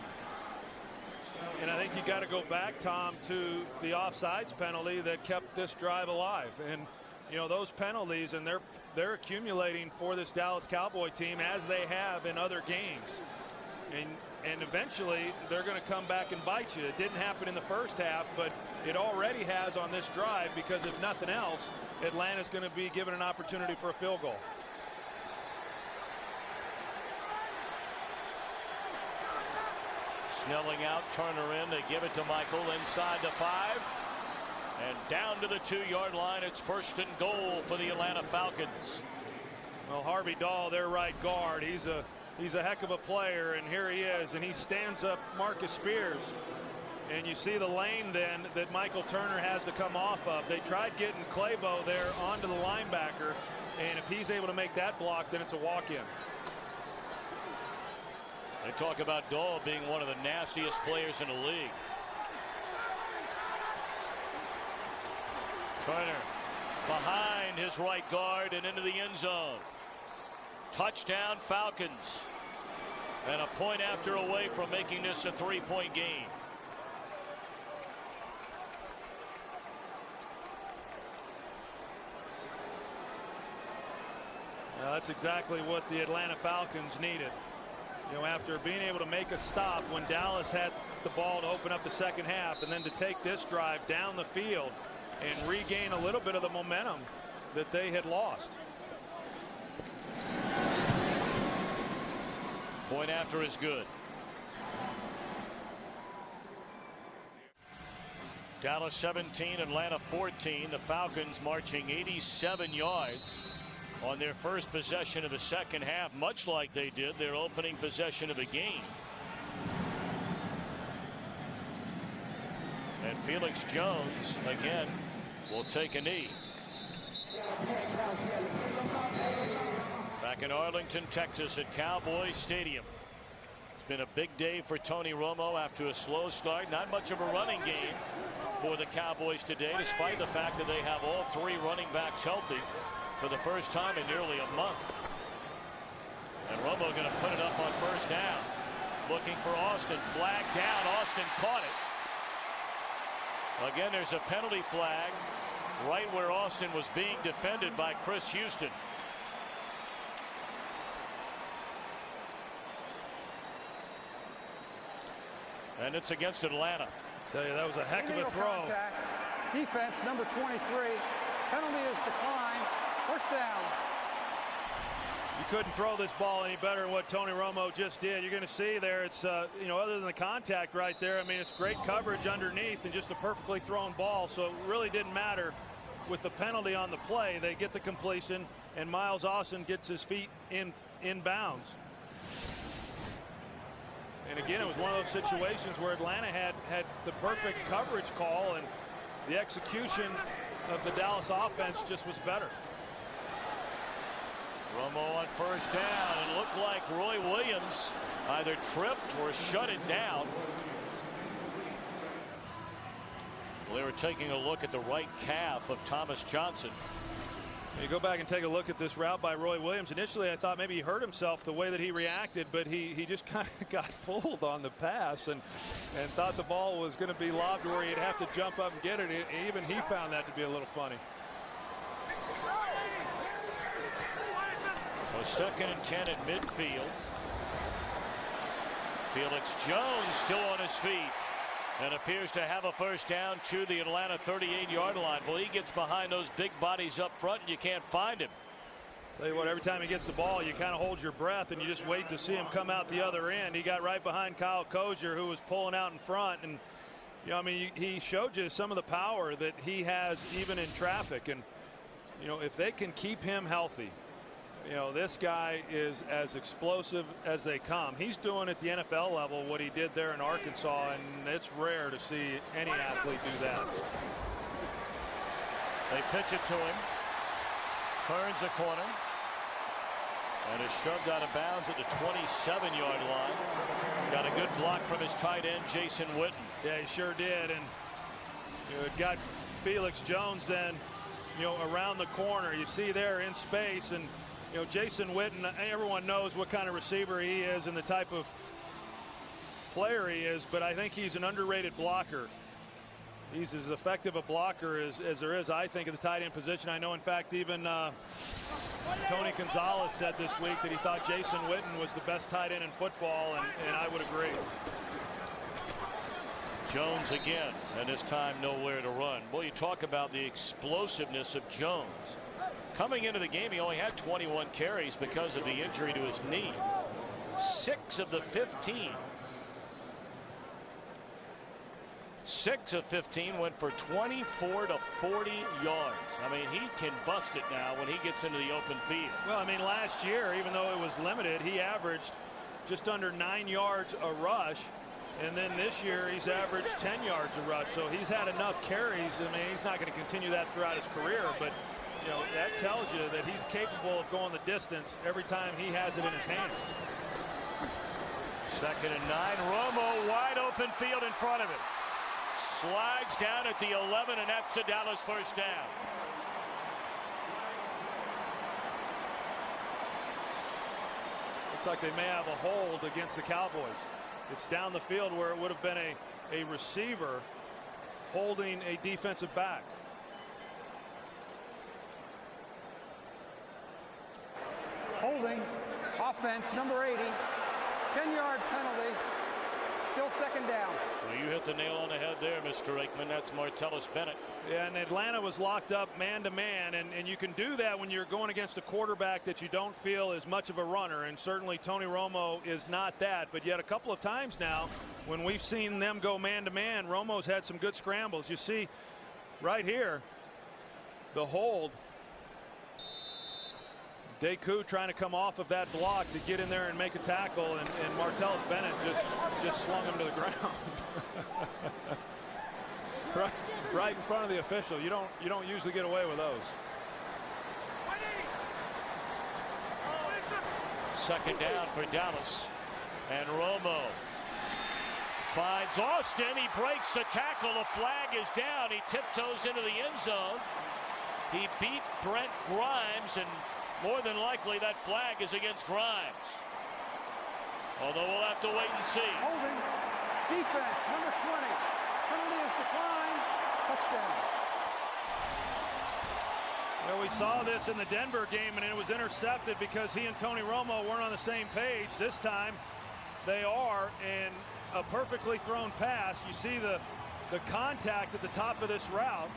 And I think you got to go back, Tom, to the offsides penalty that kept this drive alive. And you know, those penalties, and they're accumulating for this Dallas Cowboy team, as they have in other games. And eventually they're going to come back and bite you. It didn't happen in the first half, but it already has on this drive, because if nothing else, Atlanta's going to be given an opportunity for a field goal. Snelling out, Turner in, they give it to Michael inside the 5. And down to the 2-yard line. It's 1st and goal for the Atlanta Falcons. Well, Harvey Dahl, their right guard, he's a heck of a player, and here he is, and he stands up Marcus Spears. And you see the lane then that Michael Turner has to come off of. They tried getting Claybo there onto the linebacker, and if he's able to make that block, then it's a walk-in. They talk about Dahl being one of the nastiest players in the league. Turner behind his right guard and into the end zone. Touchdown Falcons. And a point after away from making this a 3-point game. Now, that's exactly what the Atlanta Falcons needed. You know, after being able to make a stop when Dallas had the ball to open up the second half, and then to take this drive down the field and regain a little bit of the momentum that they had lost. Point after is good. Dallas 17, Atlanta 14. The Falcons marching 87 yards on their first possession of the second half, much like they did their opening possession of the game. And Felix Jones again will take a knee. Back in Arlington, Texas at Cowboys Stadium. It's been a big day for Tony Romo after a slow start. Not much of a running game for the Cowboys today, despite the fact that they have all three running backs healthy for the first time in nearly a month. And Romo going to put it up on first down. Looking for Austin. Flag down. Austin caught it. Again, there's a penalty flag right where Austin was being defended by Chris Houston. And it's against Atlanta. Tell you, that was a heck of a throw. Contact. Defense number 23. Penalty is declined. First down. You couldn't throw this ball any better than what Tony Romo just did. You're going to see there, it's you know, other than the contact right there, I mean, it's great coverage underneath and just a perfectly thrown ball. So it really didn't matter with the penalty on the play. They get the completion, and Miles Austin gets his feet in bounds. And again, it was one of those situations where Atlanta had the perfect coverage call, and the execution of the Dallas offense just was better. Romo on first down. It looked like Roy Williams either tripped or shut it down. Well, they were taking a look at the right calf of Thomas Johnson. You go back and take a look at this route by Roy Williams. Initially, I thought maybe he hurt himself the way that he reacted, but he just kind of got fooled on the pass and thought the ball was going to be lobbed where he'd have to jump up and get it. Even he found that to be a little funny. So second and 10 at midfield. Felix Jones still on his feet and appears to have a first down to the Atlanta 38-yard line. Well, he gets behind those big bodies up front and you can't find him. Tell you what, every time he gets the ball, you kind of hold your breath and you just wait to see him come out the other end. He got right behind Kyle Kozier, who was pulling out in front, and you know, I mean, he showed you some of the power that he has even in traffic. And you know, if they can keep him healthy, you know, this guy is as explosive as they come. He's doing at the NFL level what he did there in Arkansas, and it's rare to see any athlete do that. They pitch it to him. Turns a corner. And is shoved out of bounds at the 27-yard line. Got a good block from his tight end, Jason Witten. Yeah, he sure did. And you know, it got Felix Jones then, you know, around the corner. You see there in space, and you know, Jason Witten, everyone knows what kind of receiver he is and the type of player he is, but I think he's an underrated blocker. He's as effective a blocker as there is, I think, at the tight end position. I know, in fact, even Tony Gonzalez said this week that he thought Jason Witten was the best tight end in football, and I would agree. Jones again, and this time nowhere to run. Well, you talk about the explosiveness of Jones. Coming into the game, he only had 21 carries because of the injury to his knee. 6 of the 15. 6 of 15 went for 24 to 40 yards. I mean, he can bust it now when he gets into the open field. Well, I mean, last year, even though it was limited, he averaged just under 9 yards a rush. And then this year, he's averaged 10 yards a rush. So he's had enough carries. I mean, he's not going to continue that throughout his career, but you know, that tells you that he's capable of going the distance every time he has it in his hands. Second and 9. Romo wide open field in front of him. Slides down at the 11, and that's a Dallas first down. Looks like they may have a hold against the Cowboys. It's down the field where it would have been a receiver holding a defensive back. Holding, offense number 80, 10-yard penalty, Still second down. Well, you hit the nail on the head there, Mr. Aikman. That's Martellus Bennett. Yeah, and Atlanta was locked up man-to-man, and you can do that when you're going against a quarterback that you don't feel is much of a runner, and certainly Tony Romo is not that. But yet a couple of times now when we've seen them go man-to-man, Romo's had some good scrambles. You see right here the hold. Deku trying to come off of that block to get in there and make a tackle, and Martellus Bennett just slung him to the ground. right in front of the official. You don't usually get away with those. Second down for Dallas, and Romo finds Austin. He breaks the tackle. The flag is down. He tiptoes into the end zone. He beat Brent Grimes, and more than likely that flag is against Grimes. Although we'll have to wait and see. Holding. Defense, number 20. Penalty is declined. Touchdown. Well, we saw this in the Denver game, and it was intercepted because he and Tony Romo weren't on the same page. This time they are, and a perfectly thrown pass. You see the contact at the top of this route,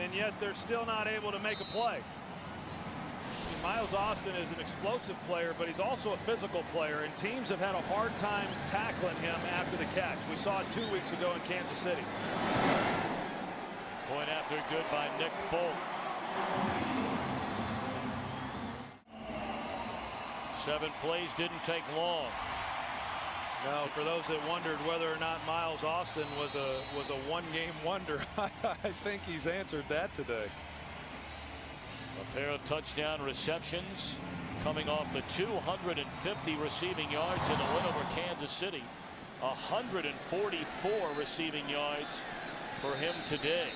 and yet they're still not able to make a play. Miles Austin is an explosive player, but he's also a physical player, and teams have had a hard time tackling him after the catch. We saw it 2 weeks ago in Kansas City. Point after good by Nick Folk. 7 plays didn't take long. No, for those that wondered whether or not Miles Austin was a one-game wonder, I think he's answered that today. A pair of touchdown receptions coming off the 250 receiving yards in a win over Kansas City. 144 receiving yards for him today.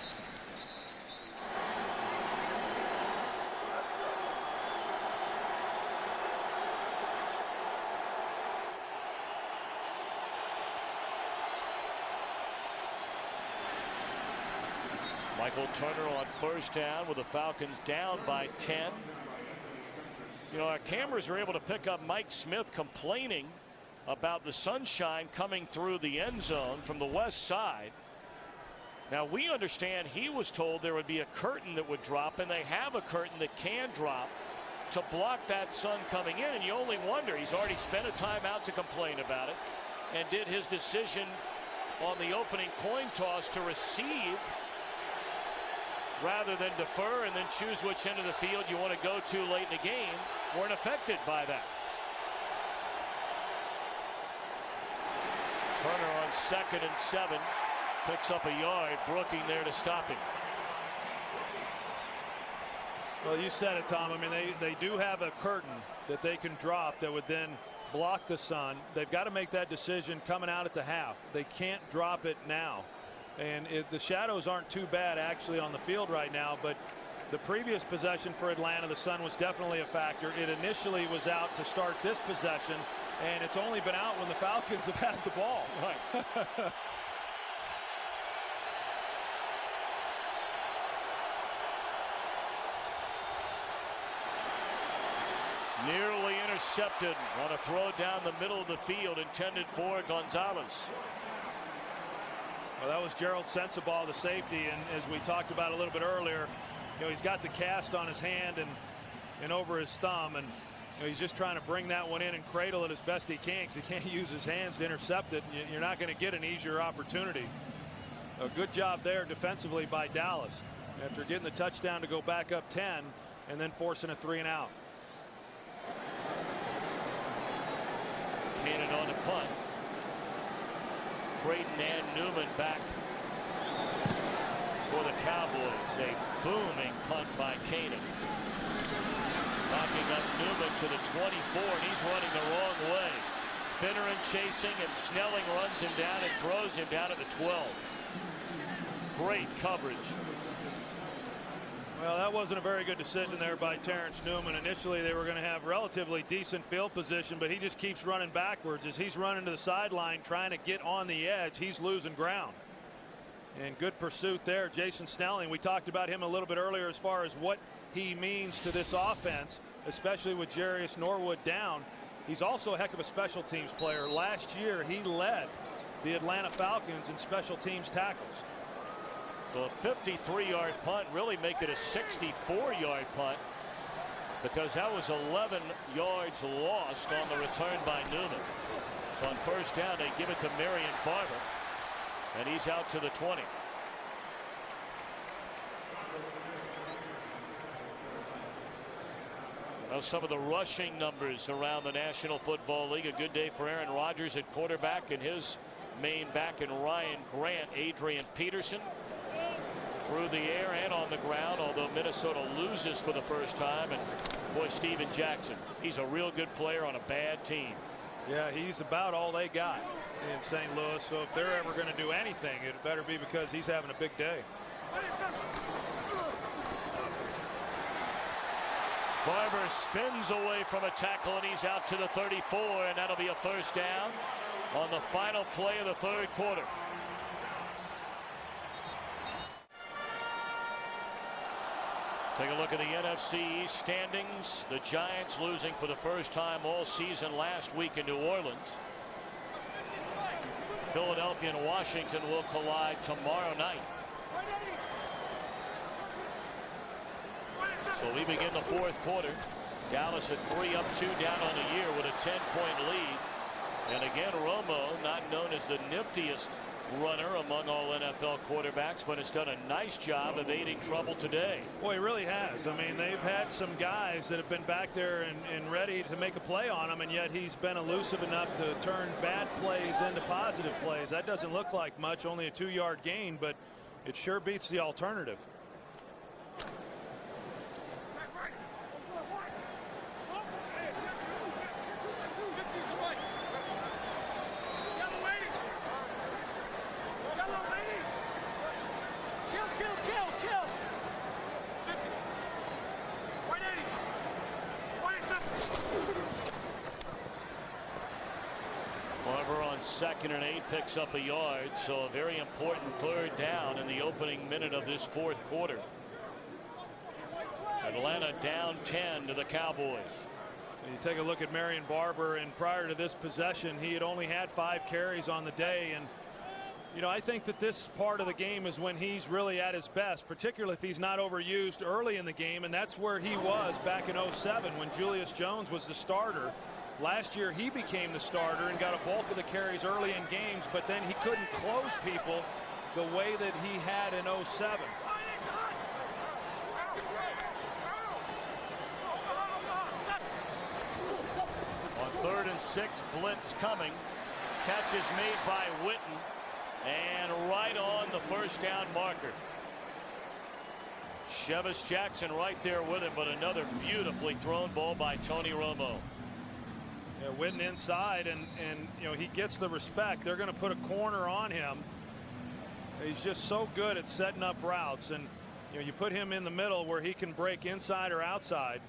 Michael Turner on first down with the Falcons down by 10. You know, our cameras are able to pick up Mike Smith complaining about the sunshine coming through the end zone from the west side. Now, we understand he was told there would be a curtain that would drop, and they have a curtain that can drop to block that sun coming in. And you only wonder, he's already spent a timeout to complain about it and did his decision on the opening coin toss to receive rather than defer and then choose which end of the field you want to go to late in the game, weren't affected by that. Turner on 2nd and 7 picks up a yard. Brooking there to stop him. Well, you said it, Tom. I mean, they do have a curtain that they can drop that would then block the sun. They've got to make that decision coming out at the half. They can't drop it now. And the shadows aren't too bad actually on the field right now, but the previous possession for Atlanta, the sun was definitely a factor. It initially was out to start this possession, and it's only been out when the Falcons have had the ball. Right. Nearly intercepted on a throw down the middle of the field intended for Gonzalez. Well, that was Gerald Sensabaugh, the safety, and as we talked about a little bit earlier, you know, he's got the cast on his hand and over his thumb, and you know, he's just trying to bring that one in and cradle it as best he can because he can't use his hands to intercept it. You're not going to get an easier opportunity. A good job there defensively by Dallas after getting the touchdown to go back up 10 and then forcing a 3-and-out. Cannon on the punt. Creighton and Newman back for the Cowboys. A booming punt by Cannon. Knocking up Newman to the 24, and he's running the wrong way. Finneran chasing, and Snelling runs him down and throws him down at the 12. Great coverage. Well, that wasn't a very good decision there by Terrence Newman. Initially, they were going to have relatively decent field position, but he just keeps running backwards. As he's running to the sideline trying to get on the edge, he's losing ground. And good pursuit there. Jason Snelling, we talked about him a little bit earlier as far as what he means to this offense, especially with Jarius Norwood down. He's also a heck of a special teams player. Last year, he led the Atlanta Falcons in special teams tackles. So a 53-yard punt, really make it a 64-yard punt, because that was 11 yards lost on the return by Newman. So on first down, they give it to Marion Barber, and he's out to the 20. Now some of the rushing numbers around the National Football League. A good day for Aaron Rodgers at quarterback, and his main back in Ryan Grant. Adrian Peterson through the air and on the ground, although Minnesota loses for the first time. And boy, Steven Jackson, he's a real good player on a bad team. Yeah, he's about all they got in St. Louis. So if they're ever going to do anything, it better be because he's having a big day. Barber spins away from a tackle, and he's out to the 34, and that'll be a first down on the final play of the third quarter. Take a look at the NFC East standings. The Giants losing for the first time all season last week in New Orleans. Philadelphia and Washington will collide tomorrow night. So we begin the fourth quarter. Dallas at 3 up 2 down on the year with a 10-point lead. And again, Romo, not known as the niftiest runner among all NFL quarterbacks, but has done a nice job of evading trouble today. Boy, he really has. I mean, they've had some guys that have been back there and ready to make a play on him, and yet he's been elusive enough to turn bad plays into positive plays. That doesn't look like much, only a 2-yard gain, but it sure beats the alternative. Second and 8 picks up a yard, so a very important third down in the opening minute of this fourth quarter. Atlanta down 10 to the Cowboys. You take a look at Marion Barber, and prior to this possession, he had only had 5 carries on the day. And you know, I think that this part of the game is when he's really at his best, particularly if he's not overused early in the game, and that's where he was back in 07 when Julius Jones was the starter. Last year he became the starter and got a bulk of the carries early in games, but then he couldn't close people the way that he had in 07. On 3rd and 6, blitz coming. Catch is made by Witten, and right on the first down marker. Chevis Jackson right there with him, but another beautifully thrown ball by Tony Romo. Yeah, Witten inside, and you know, he gets the respect. They're going to put a corner on him. He's just so good at setting up routes, and you know, you put him in the middle where he can break inside or outside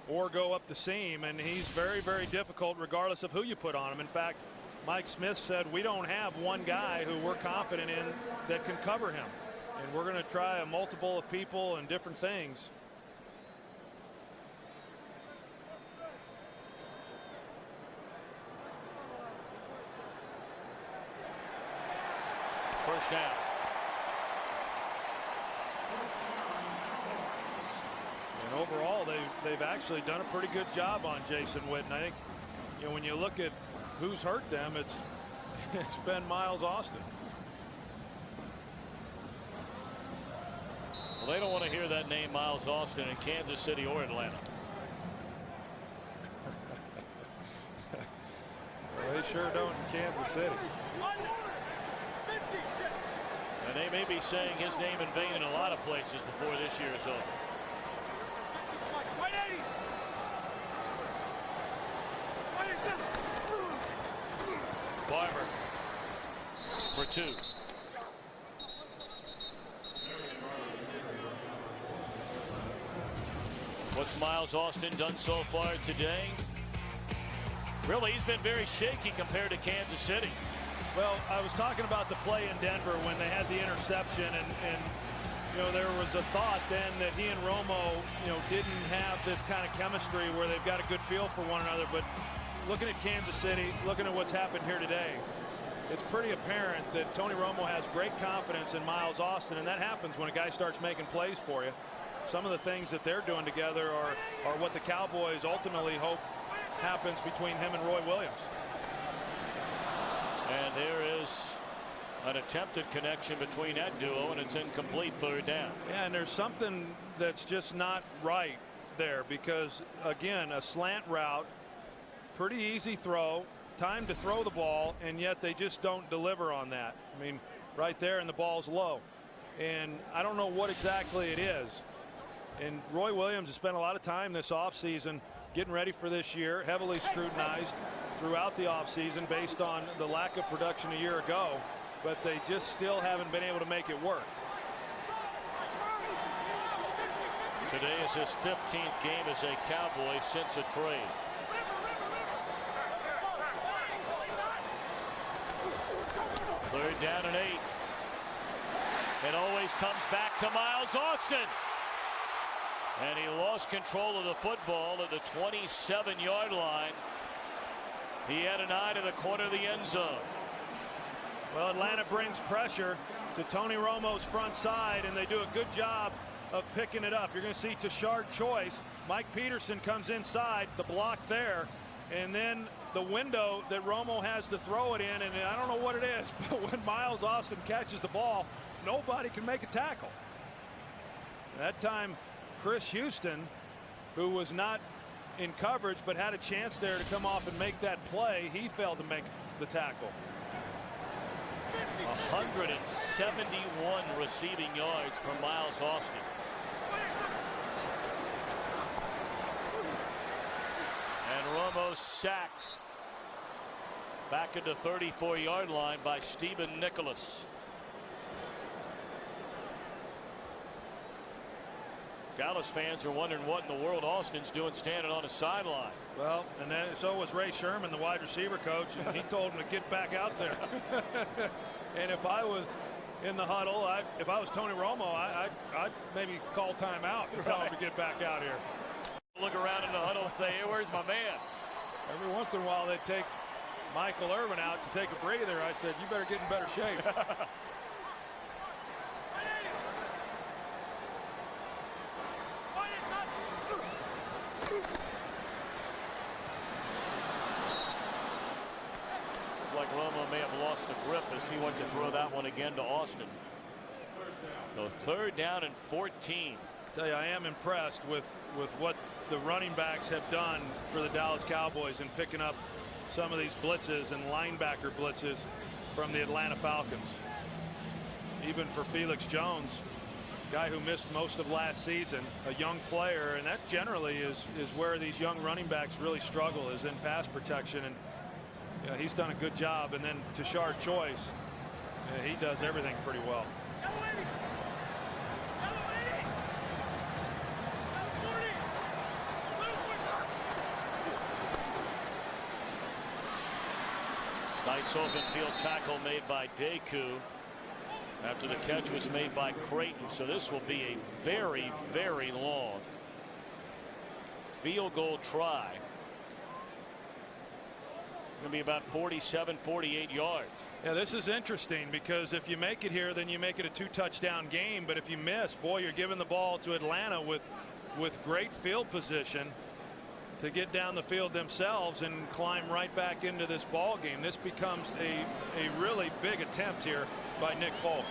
or go up the seam, and he's very, very difficult regardless of who you put on him. In fact, Mike Smith said we don't have one guy who we're confident in that can cover him, and we're going to try a multiple of people and different things. First down. And overall, they've actually done a pretty good job on Jason Witten. I think, you know, when you look at who's hurt them, it's been Miles Austin. Well, they don't want to hear that name, Miles Austin, in Kansas City or Atlanta. Well, they sure don't in Kansas City. And they may be saying his name in vain in a lot of places before this year is over. Barber for 2. What's Miles Austin done so far today? Really, he's been very shaky compared to Kansas City. Well, I was talking about the play in Denver when they had the interception, and you there was a thought then that he and Romo, didn't have this kind of chemistry where they've got a good feel for one another. But looking at Kansas City, looking at what's happened here today, it's pretty apparent that Tony Romo has great confidence in Miles Austin, and that happens when a guy starts making plays for you. Some of the things that they're doing together are what the Cowboys ultimately hope happens between him and Roy Williams. And there is an attempted connection between that duo, and it's incomplete, third down. Yeah, and there's something that's just not right there, because again, a slant route, pretty easy throw, time to throw the ball, and yet they just don't deliver on that. I mean, right there, and the ball's low, and I don't know what exactly it is. And Roy Williams has spent a lot of time this offseason getting ready for this year, heavily scrutinized throughout the offseason based on the lack of production a year ago, but they just still haven't been able to make it work. Today is his 15th game as a Cowboy since a trade. Third down and 8. It always comes back to Miles Austin. And he lost control of the football at the 27-yard line. He had an eye to the corner of the end zone. Well, Atlanta brings pressure to Tony Romo's front side, and they do a good job of picking it up. You're going to see Tashard Choice. Mike Peterson comes inside, the block there, and then the window that Romo has to throw it in, and I don't know what it is, but when Miles Austin catches the ball, nobody can make a tackle. That time, Chris Houston, who was not in coverage but had a chance there to come off and make that play, he failed to make the tackle. 171 receiving yards for Miles Austin. And Romo sacked back at the 34-yard line by Stephen Nicholas. Dallas fans are wondering what in the world Austin's doing standing on the sideline. Well, and then, so was Ray Sherman, the wide receiver coach, and he told him to get back out there. And if I was in the huddle, if I was Tony Romo, I'd maybe call timeout and tell him to get back out here. Look around in the huddle and say, hey, where's my man? Every once in a while they take Michael Irvin out to take a breather. I said, you better get in better shape. Like Romo may have lost the grip as he went to throw that one again to Austin. So third down and 14. I tell you, I am impressed with what the running backs have done for the Dallas Cowboys in picking up some of these blitzes and linebacker blitzes from the Atlanta Falcons. Even for Felix Jones, guy who missed most of last season, a young player, and that generally is where these young running backs really struggle, is in pass protection. And he's done a good job. And then Tashard Choice, he does everything pretty well. Nice open field tackle made by Deku after the catch was made by Creighton. So this will be a very, very long field goal try. Going to be about 47, 48 yards. Yeah, this is interesting, because if you make it here, then you make it a 2-touchdown game. But if you miss, boy, you're giving the ball to Atlanta with great field position to get down the field themselves and climb right back into this ball game. This becomes a really big attempt here by Nick Folk.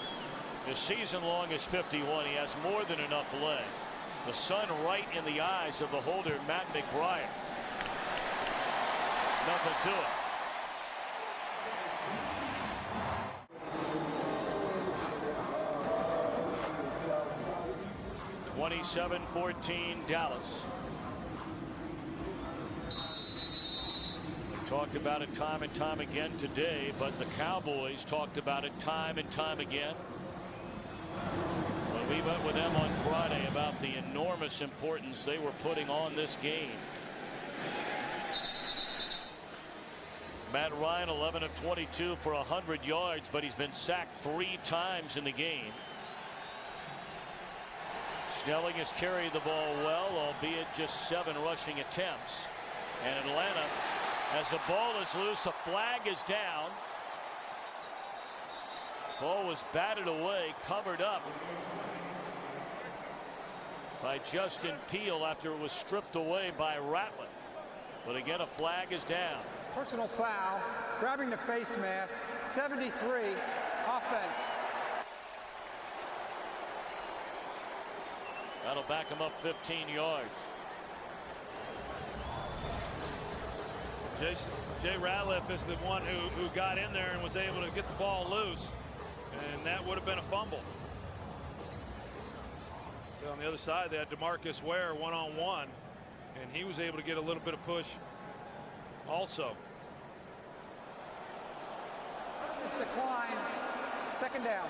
His season long is 51. He has more than enough leg. The sun right in the eyes of the holder, Matt McBride. Nothing to it. (27-14) Dallas. We talked about it time and time again today, but the Cowboys talked about it time and time again when we met with them on Friday about the enormous importance they were putting on this game. Matt Ryan, 11 of 22 for 100 yards, but he's been sacked 3 times in the game. Snelling has carried the ball well, albeit just 7 rushing attempts. And Atlanta, as the ball is loose, a flag is down. Ball was batted away, covered up by Justin Peele after it was stripped away by Ratliff. But again, a flag is down. Personal foul, grabbing the face mask, 73, offense. That'll back him up 15 yards. Jay Ratliff is the one who got in there and was able to get the ball loose, and that would have been a fumble. On the other side, they had DeMarcus Ware one-on-one, and he was able to get a little bit of push also. This decline, second down.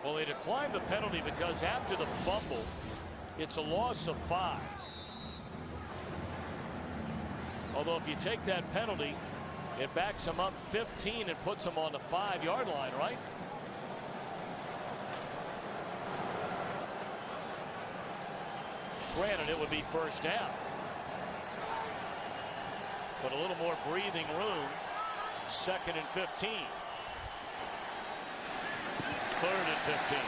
Well, they declined the penalty because after the fumble, it's a loss of 5. Although if you take that penalty, it backs him up 15 and puts him on the 5-yard line, right? Granted, it would be first down, but a little more breathing room. 2nd and 15. 3rd and 15.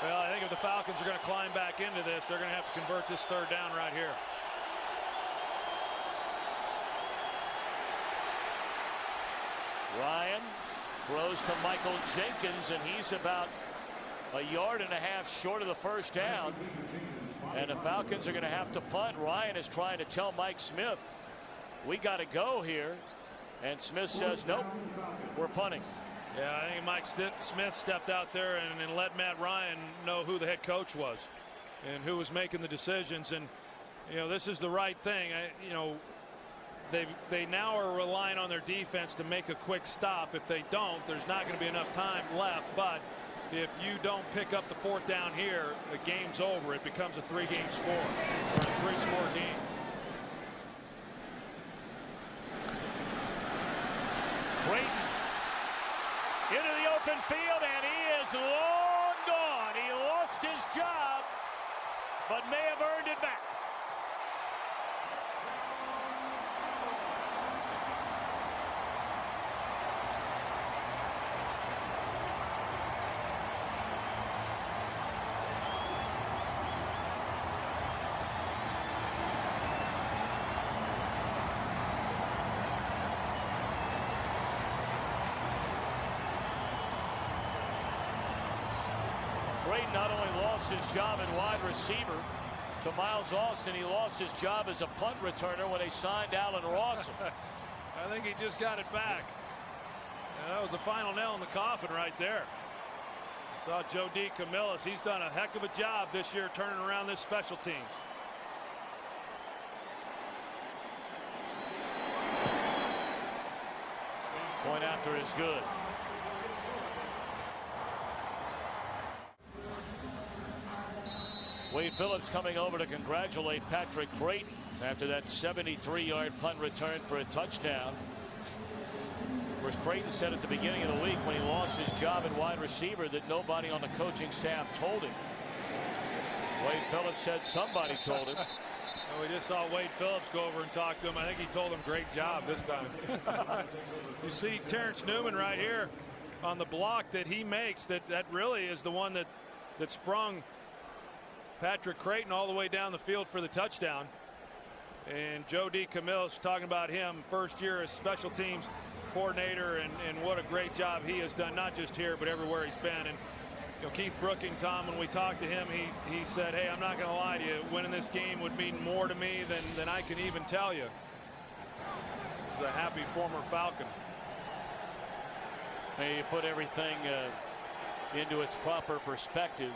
Well, I think if the Falcons are going to climb back into this, they're going to have to convert this 3rd down right here. Ryan throws to Michael Jenkins, and he's about 1.5 yards short of the first down. And the Falcons are going to have to punt. Ryan is trying to tell Mike Smith, we got to go here. And Smith says, nope, we're punting. Yeah, I think Mike Smith stepped out there and let Matt Ryan know who the head coach was and who was making the decisions. And, you know, this is the right thing. You know, they now are relying on their defense to make a quick stop. If they don't, there's not going to be enough time left. But if you don't pick up the 4th down here, the game's over. It becomes a 3-game score or a 3-score game. Creighton into the open field, and he is long gone. He lost his job, but may have earned it back. Creighton not only lost his job at wide receiver to Miles Austin, he lost his job as a punt returner when they signed Allen Rawson. I think he just got it back. And that was the final nail in the coffin right there. Saw Joe D. Camillus. He's done a heck of a job this year turning around this special teams. Point after is good. Wade Phillips coming over to congratulate Patrick Creighton after that 73-yard punt return for a touchdown. Of course, Creighton said at the beginning of the week when he lost his job at wide receiver that nobody on the coaching staff told him. Wade Phillips said somebody told him. Well, we just saw Wade Phillips go over and talk to him. I think he told him great job this time. You see Terrence Newman right here on the block that he makes. That really is the one that sprung Patrick Creighton all the way down the field for the touchdown. And Joe D. Camillus talking about him first year as special teams coordinator and what a great job he has done, not just here but everywhere he's been. And you know, Keith Brooking, Tom, when we talked to him, he said, hey, I'm not going to lie to you, winning this game would mean more to me than I can even tell you. He's a happy former Falcon. Hey, you put everything into its proper perspective.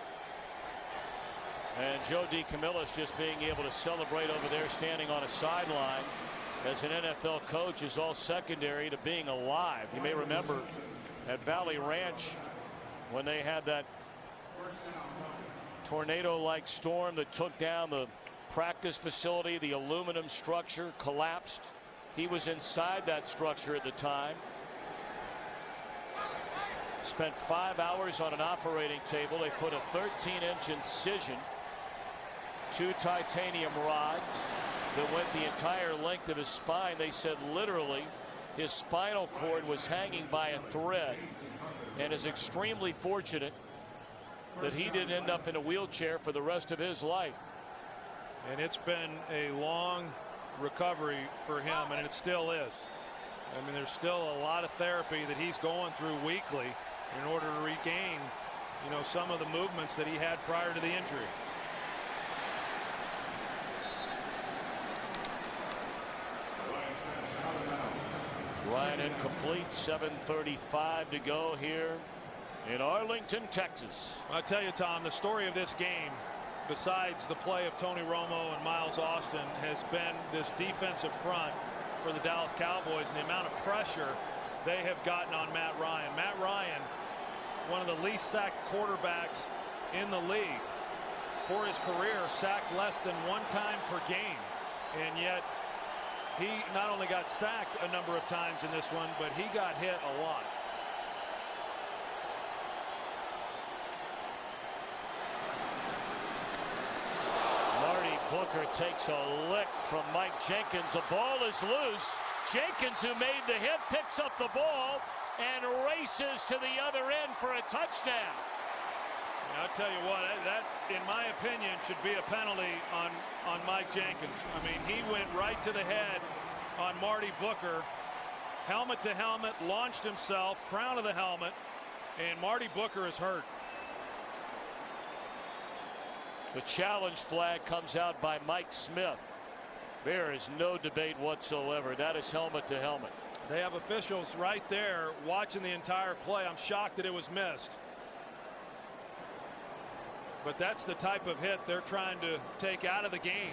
And Joe D. Camillus just being able to celebrate over there standing on a sideline as an NFL coach is all secondary to being alive. You may remember at Valley Ranch when they had that tornado-like storm that took down the practice facility, the aluminum structure collapsed. He was inside that structure at the time. Spent 5 hours on an operating table. They put a 13-inch incision, 2 titanium rods that went the entire length of his spine. They said literally his spinal cord was hanging by a thread, and is extremely fortunate that he didn't end up in a wheelchair for the rest of his life. And it's been a long recovery for him, and it still is. I mean, there's still a lot of therapy that he's going through weekly in order to regain, you know, some of the movements that he had prior to the injury. Ryan incomplete. 7:35 to go here in Arlington, Texas. I'll tell you, Tom, the story of this game, besides the play of Tony Romo and Miles Austin, has been this defensive front for the Dallas Cowboys and the amount of pressure they have gotten on Matt Ryan. Matt Ryan, one of the least sacked quarterbacks in the league for his career, sacked less than 1 time per game, and yet he not only got sacked a number of times in this one, but he got hit a lot. Booker takes a lick from Mike Jenkins. The ball is loose. Jenkins, who made the hit, picks up the ball and races to the other end for a touchdown. I'll tell you what, that in my opinion should be a penalty on Mike Jenkins. I mean, he went right to the head on Marty Booker, helmet to helmet, launched himself, crown of the helmet, and Marty Booker is hurt. The challenge flag comes out by Mike Smith. There is no debate whatsoever. That is helmet to helmet. They have officials right there watching the entire play. I'm shocked that it was missed. But that's the type of hit they're trying to take out of the game.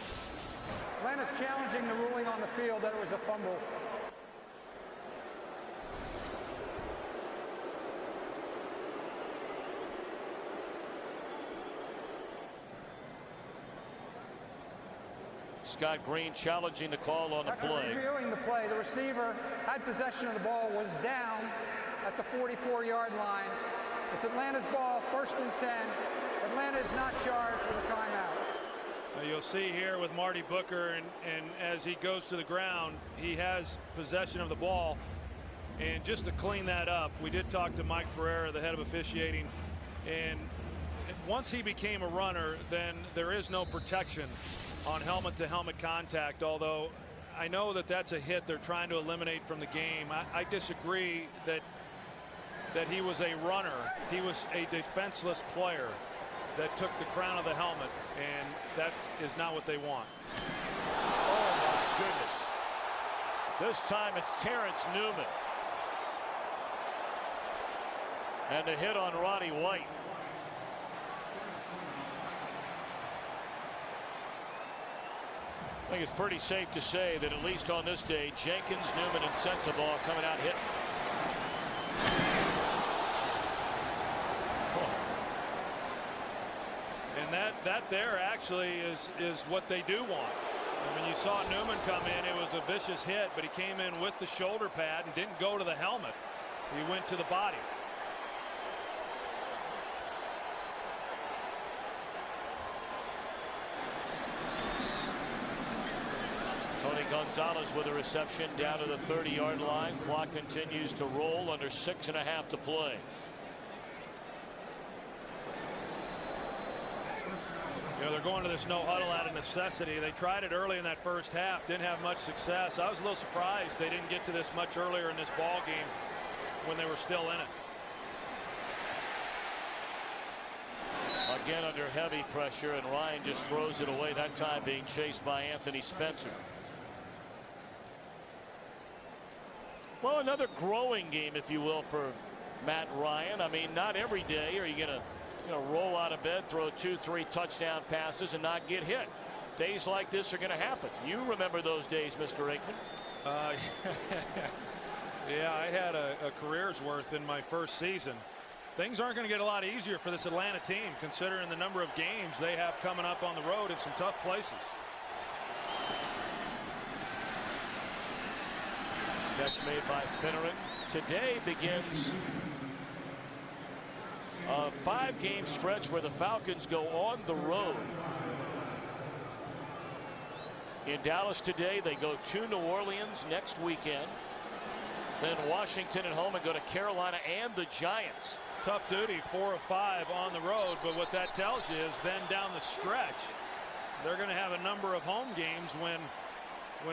Atlanta's challenging the ruling on the field that it was a fumble. Scott Green challenging the call on the play. Reviewing the play, the receiver had possession of the ball, was down at the 44-yard line. It's Atlanta's ball, 1st and 10. Atlanta is not charged with a timeout. You'll see here with Marty Booker, and as he goes to the ground, he has possession of the ball. And just to clean that up, we did talk to Mike Pereira, the head of officiating, and once he became a runner, then there is no protection on helmet-to-helmet contact, although I know that that's a hit they're trying to eliminate from the game. I disagree that he was a runner. He was a defenseless player that took the crown of the helmet, and that is not what they want. Oh, my goodness. This time it's Terrence Newman. And a hit on Ronnie White. I think it's pretty safe to say that at least on this day, Jenkins, Newman, and Sensabaugh coming out hitting. And that there actually is what they do want. I mean, you saw Newman come in, it was a vicious hit, but he came in with the shoulder pad and didn't go to the helmet. He went to the body. Tony Gonzalez with a reception down to the 30-yard line. Clock continues to roll under 6.5 to play. You know, they're going to this no huddle out of necessity. They tried it early in that first half, didn't have much success. I was a little surprised they didn't get to this much earlier in this ball game when they were still in it. Again under heavy pressure, and Ryan just throws it away, that time being chased by Anthony Spencer. Well, another growing game, if you will, for Matt Ryan. I mean, not every day are you going to roll out of bed, throw 2-3 touchdown passes and not get hit. Days like this are going to happen. You remember those days, Mr. Aikman? Yeah, I had a career's worth in my first season. Things aren't going to get a lot easier for this Atlanta team, considering the number of games they have coming up on the road in some tough places. Catch made by Finneran. Today begins a 5-game stretch where the Falcons go on the road. In Dallas today, they go to New Orleans next weekend. Then Washington at home and go to Carolina and the Giants. Tough duty, 4 of 5 on the road, but what that tells you is then down the stretch, they're going to have a number of home games when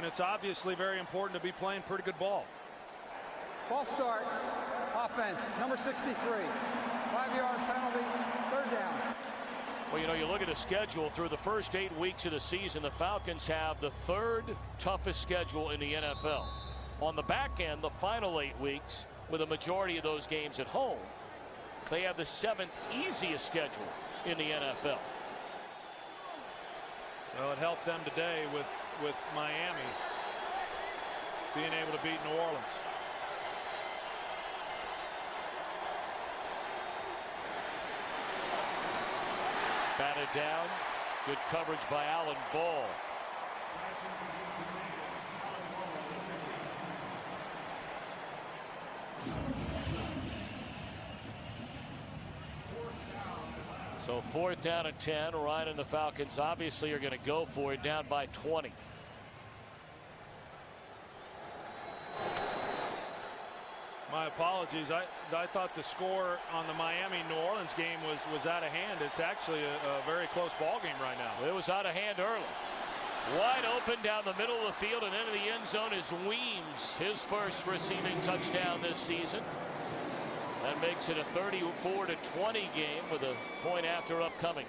it's obviously very important to be playing pretty good ball. False start, offense, number 63, 5-yard penalty, 3rd down. Well, you know, you look at the schedule through the first 8 weeks of the season, the Falcons have the 3rd toughest schedule in the NFL. On the back end, the final 8 weeks, with a majority of those games at home, they have the 7th easiest schedule in the NFL. Well, it helped them today with Miami being able to beat New Orleans. Batted down. Good coverage by Alan Ball. So 4th down and 10. Ryan and the Falcons obviously are going to go for it, down by 20. My apologies. I thought the score on the Miami-New Orleans game was out of hand. It's actually a very close ball game right now. It was out of hand early. Wide open down the middle of the field and into the end zone is Weems. His first receiving touchdown this season. That makes it a 34-20 game with a point after upcoming.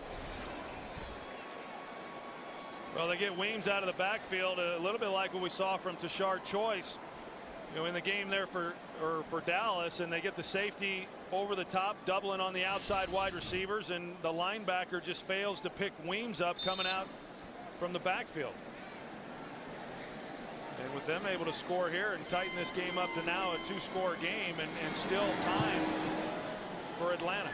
Well, they get Weems out of the backfield, a little bit like what we saw from Tashard Choice, you know, in the game there for Dallas, and they get the safety over the top, doubling on the outside wide receivers, and the linebacker just fails to pick Weems up coming out from the backfield. And with them able to score here and tighten this game up to now a 2-score game and still time for Atlanta.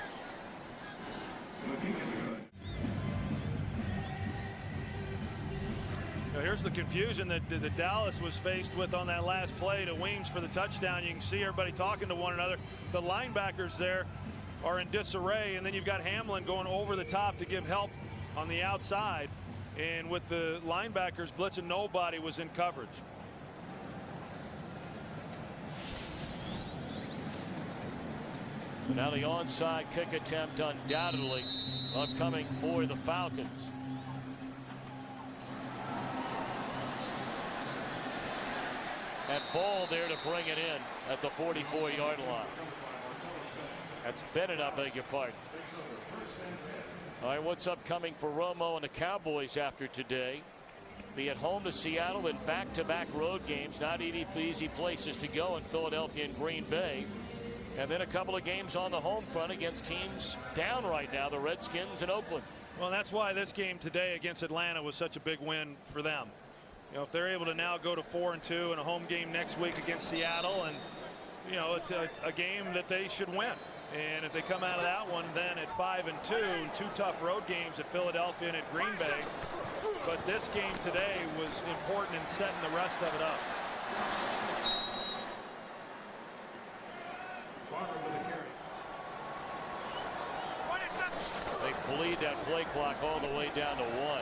Now here's the confusion that Dallas was faced with on that last play to Weems for the touchdown. You can see everybody talking to one another. The linebackers there are in disarray, and then you've got Hamlin going over the top to give help on the outside. And with the linebackers blitzing, nobody was in coverage. Now the onside kick attempt undoubtedly upcoming for the Falcons. And Ball there to bring it in at the 44-yard line. That's Bennett, I beg your pardon. All right, what's upcoming for Romo and the Cowboys after today? Be at home to Seattle, then back-to-back road games. Not easy places to go in Philadelphia and Green Bay. And then a couple of games on the home front against teams down right now, the Redskins and Oakland. Well, that's why this game today against Atlanta was such a big win for them. You know, if they're able to now go to 4-2 in a home game next week against Seattle, and you know, it's a game that they should win. And if they come out of that one then at 5-2, 2 tough road games at Philadelphia and at Green Bay. But this game today was important in setting the rest of it up. They bleed that play clock all the way down to 1.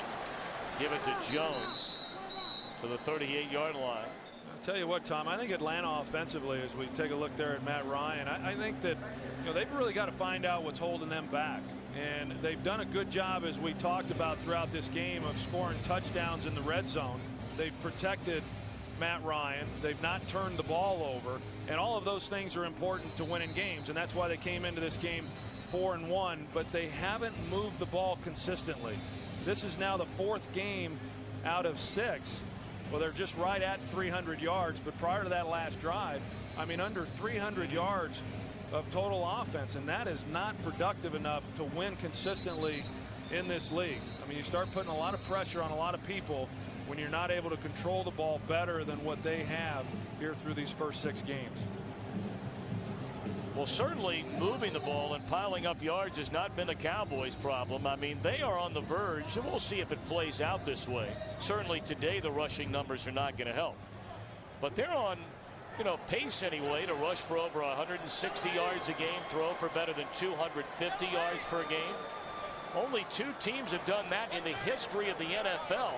Give it to Jones to the 38-yard line. I'll tell you what, Tom, I think Atlanta offensively, as we take a look there at Matt Ryan, I think that, you know, they've really got to find out what's holding them back. And they've done a good job, as we talked about throughout this game, of scoring touchdowns in the red zone. They've protected Matt Ryan. They've not turned the ball over. And all of those things are important to winning games. And that's why they came into this game 4-1. But they haven't moved the ball consistently. This is now the 4th game out of 6. Well, they're just right at 300 yards. But prior to that last drive, I mean, under 300 yards of total offense, and that is not productive enough to win consistently in this league. I mean, you start putting a lot of pressure on a lot of people when you're not able to control the ball better than what they have here through these first 6 games. Well, certainly moving the ball and piling up yards has not been the Cowboys' problem. I mean, they are on the verge, and we'll see if it plays out this way. Certainly today the rushing numbers are not going to help. But they're on pace anyway to rush for over 160 yards a game, throw for better than 250 yards per game. Only 2 teams have done that in the history of the NFL.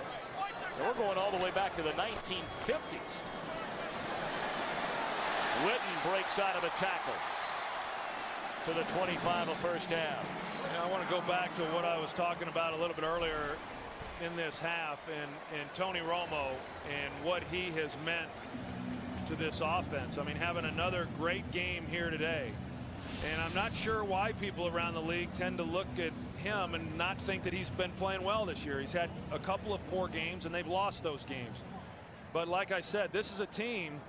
And we're going all the way back to the 1950s. Witten breaks out of a tackle to the 25 of first down. I want to go back to what I was talking about a little bit earlier in this half, and Tony Romo and what he has meant to this offense. I mean, having another great game here today. And I'm not sure why people around the league tend to look at him and not think that he's been playing well this year. He's had a couple of poor games and they've lost those games. But like I said, this is a team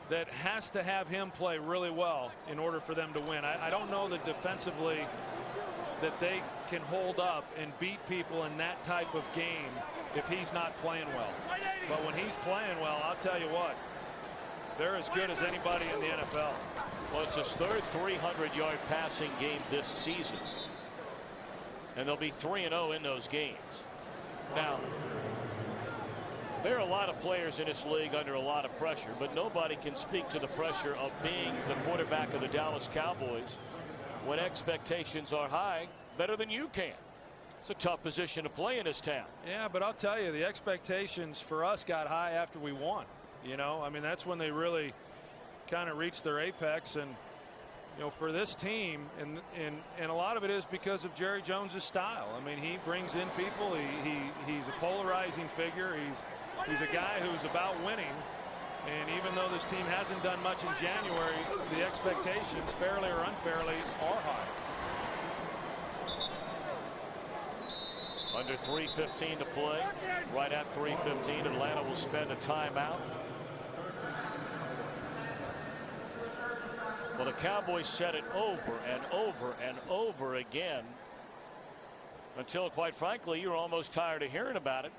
that has to have him play really well in order for them to win. I don't know that defensively that they can hold up and beat people in that type of game if he's not playing well. But when he's playing well, I'll tell you what, they're as good as anybody in the NFL. Well, it's his third 300-yard passing game this season. And they'll be 3-0 in those games. Now, there are a lot of players in this league under a lot of pressure, but nobody can speak to the pressure of being the quarterback of the Dallas Cowboys when expectations are high better than you can. It's a tough position to play in this town. Yeah, but I'll tell you, the expectations for us got high after we won. I mean, that's when they really kind of reached their apex. And for this team, and a lot of it is because of Jerry Jones's style. I mean, he brings in people. He's a polarizing figure. He's a guy who's about winning. And even though this team hasn't done much in January, the expectations, fairly or unfairly, are high. Under 3:15 to play. Right at 3:15, Atlanta will spend a timeout. Well, the Cowboys said it over and over and over again until, quite frankly, you're almost tired of hearing about it.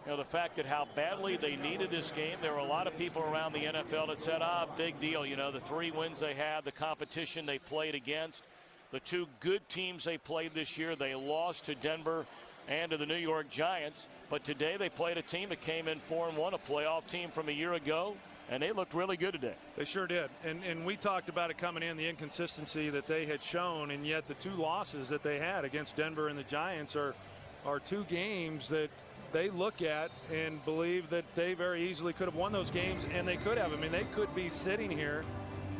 The fact that how badly they needed this game. There were a lot of people around the NFL that said, big deal. The 3 wins they had, the competition they played against, the 2 good teams they played this year. They lost to Denver and to the New York Giants. But today they played a team that came in 4-1, a playoff team from a year ago. And they looked really good today. They sure did. And we talked about it coming in, the inconsistency that they had shown. And yet the 2 losses that they had against Denver and the Giants are 2 games that they look at and believe that they very easily could have won those games, and they could have. I mean, they could be sitting here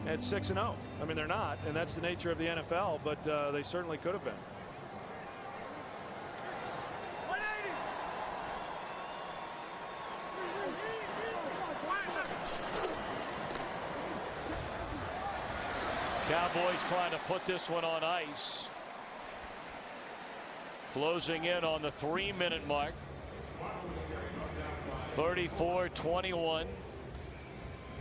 at 6-0. I mean, they're not, and that's the nature of the NFL, but they certainly could have been. Cowboys trying to put this one on ice. Closing in on the 3-minute mark. 34-21.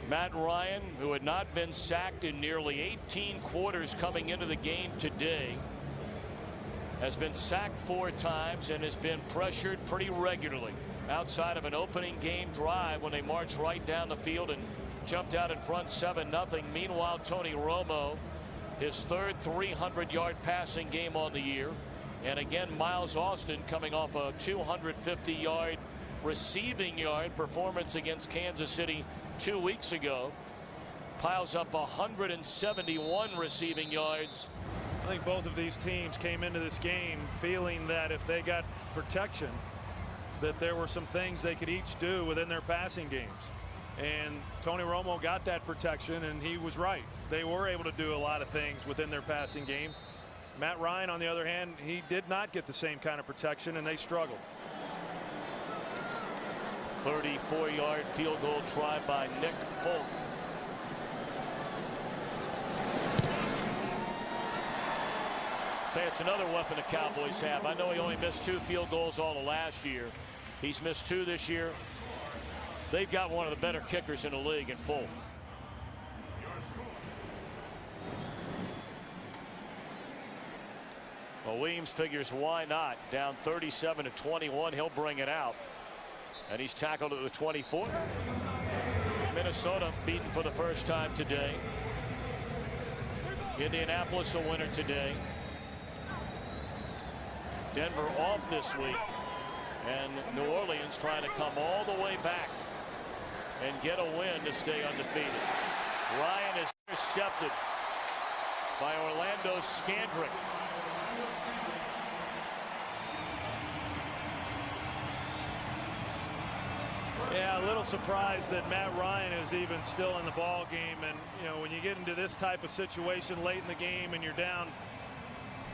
Matt Ryan, who had not been sacked in nearly 18 quarters coming into the game today, has been sacked 4 times and has been pressured pretty regularly outside of an opening game drive when they marched right down the field and jumped out in front 7-0. Meanwhile, Tony Romo, his third 300-yard passing game on the year. And again, Miles Austin coming off a 250-yard receiving yard performance against Kansas City 2 weeks ago. Piles up 171 receiving yards. I think both of these teams came into this game feeling that if they got protection, that there were some things they could each do within their passing games. And Tony Romo got that protection, and he was right. They were able to do a lot of things within their passing game. Matt Ryan, on the other hand, he did not get the same kind of protection, and they struggled. 34-yard field goal try by Nick Folk. It's another weapon the Cowboys have. I know he only missed 2 field goals all of last year. He's missed 2 this year. They've got one of the better kickers in the league in Folk. Well, Williams figures why not. Down 37-21. He'll bring it out. And he's tackled at the 24. Minnesota beaten for the first time today. Indianapolis a winner today. Denver off this week. And New Orleans trying to come all the way back and get a win to stay undefeated. Ryan is intercepted by Orlando Scandrick. Yeah, a little surprised that Matt Ryan is even still in the ball game. And you know, when you get into this type of situation late in the game and you're down,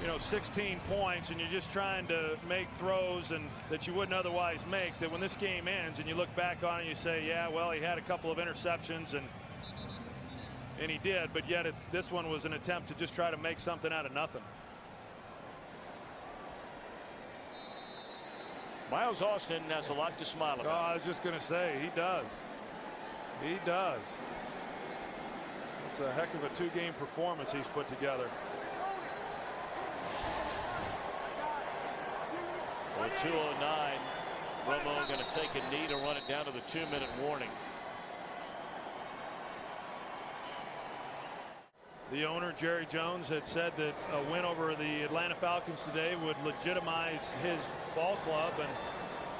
you know, 16 points and you're just trying to make throws and that you wouldn't otherwise make, that when this game ends and you look back on it, you say, yeah, well, he had a couple of interceptions and he did, but yet this one was an attempt to just try to make something out of nothing. Miles Austin has a lot to smile about. Oh, I was just going to say, he does. He does. It's a heck of a two-game performance he's put together. Well, 2:09. Romo going to take a knee to run it down to the 2-minute warning. The owner, Jerry Jones, had said that a win over the Atlanta Falcons today would legitimize his ball club, and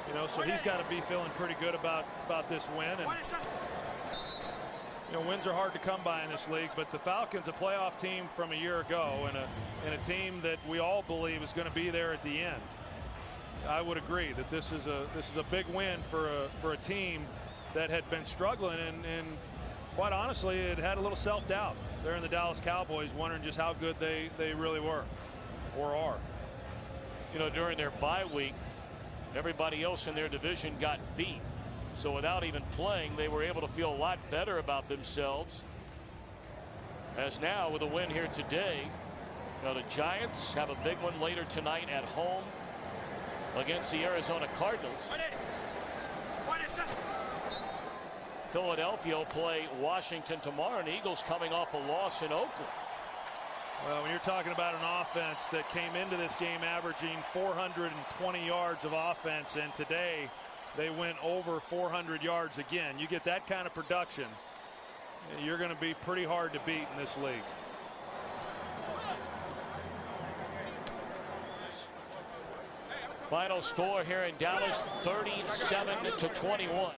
you know, so he's got to be feeling pretty good about this win. And you know, wins are hard to come by in this league, but the Falcons, a playoff team from a year ago, and a team that we all believe is going to be there at the end. I would agree that this is a big win for a team that had been struggling, and quite honestly, it had a little self-doubt. They're in the Dallas Cowboys, wondering just how good they really were or are. You know, during their bye week, everybody else in their division got beat. So without even playing, they were able to feel a lot better about themselves. As now, with a win here today, you know, the Giants have a big one later tonight at home against the Arizona Cardinals. Philadelphia will play Washington tomorrow, and the Eagles coming off a loss in Oakland. Well, when you're talking about an offense that came into this game averaging 420 yards of offense, and today they went over 400 yards again, you get that kind of production, you're going to be pretty hard to beat in this league. Final score here in Dallas, 37-21.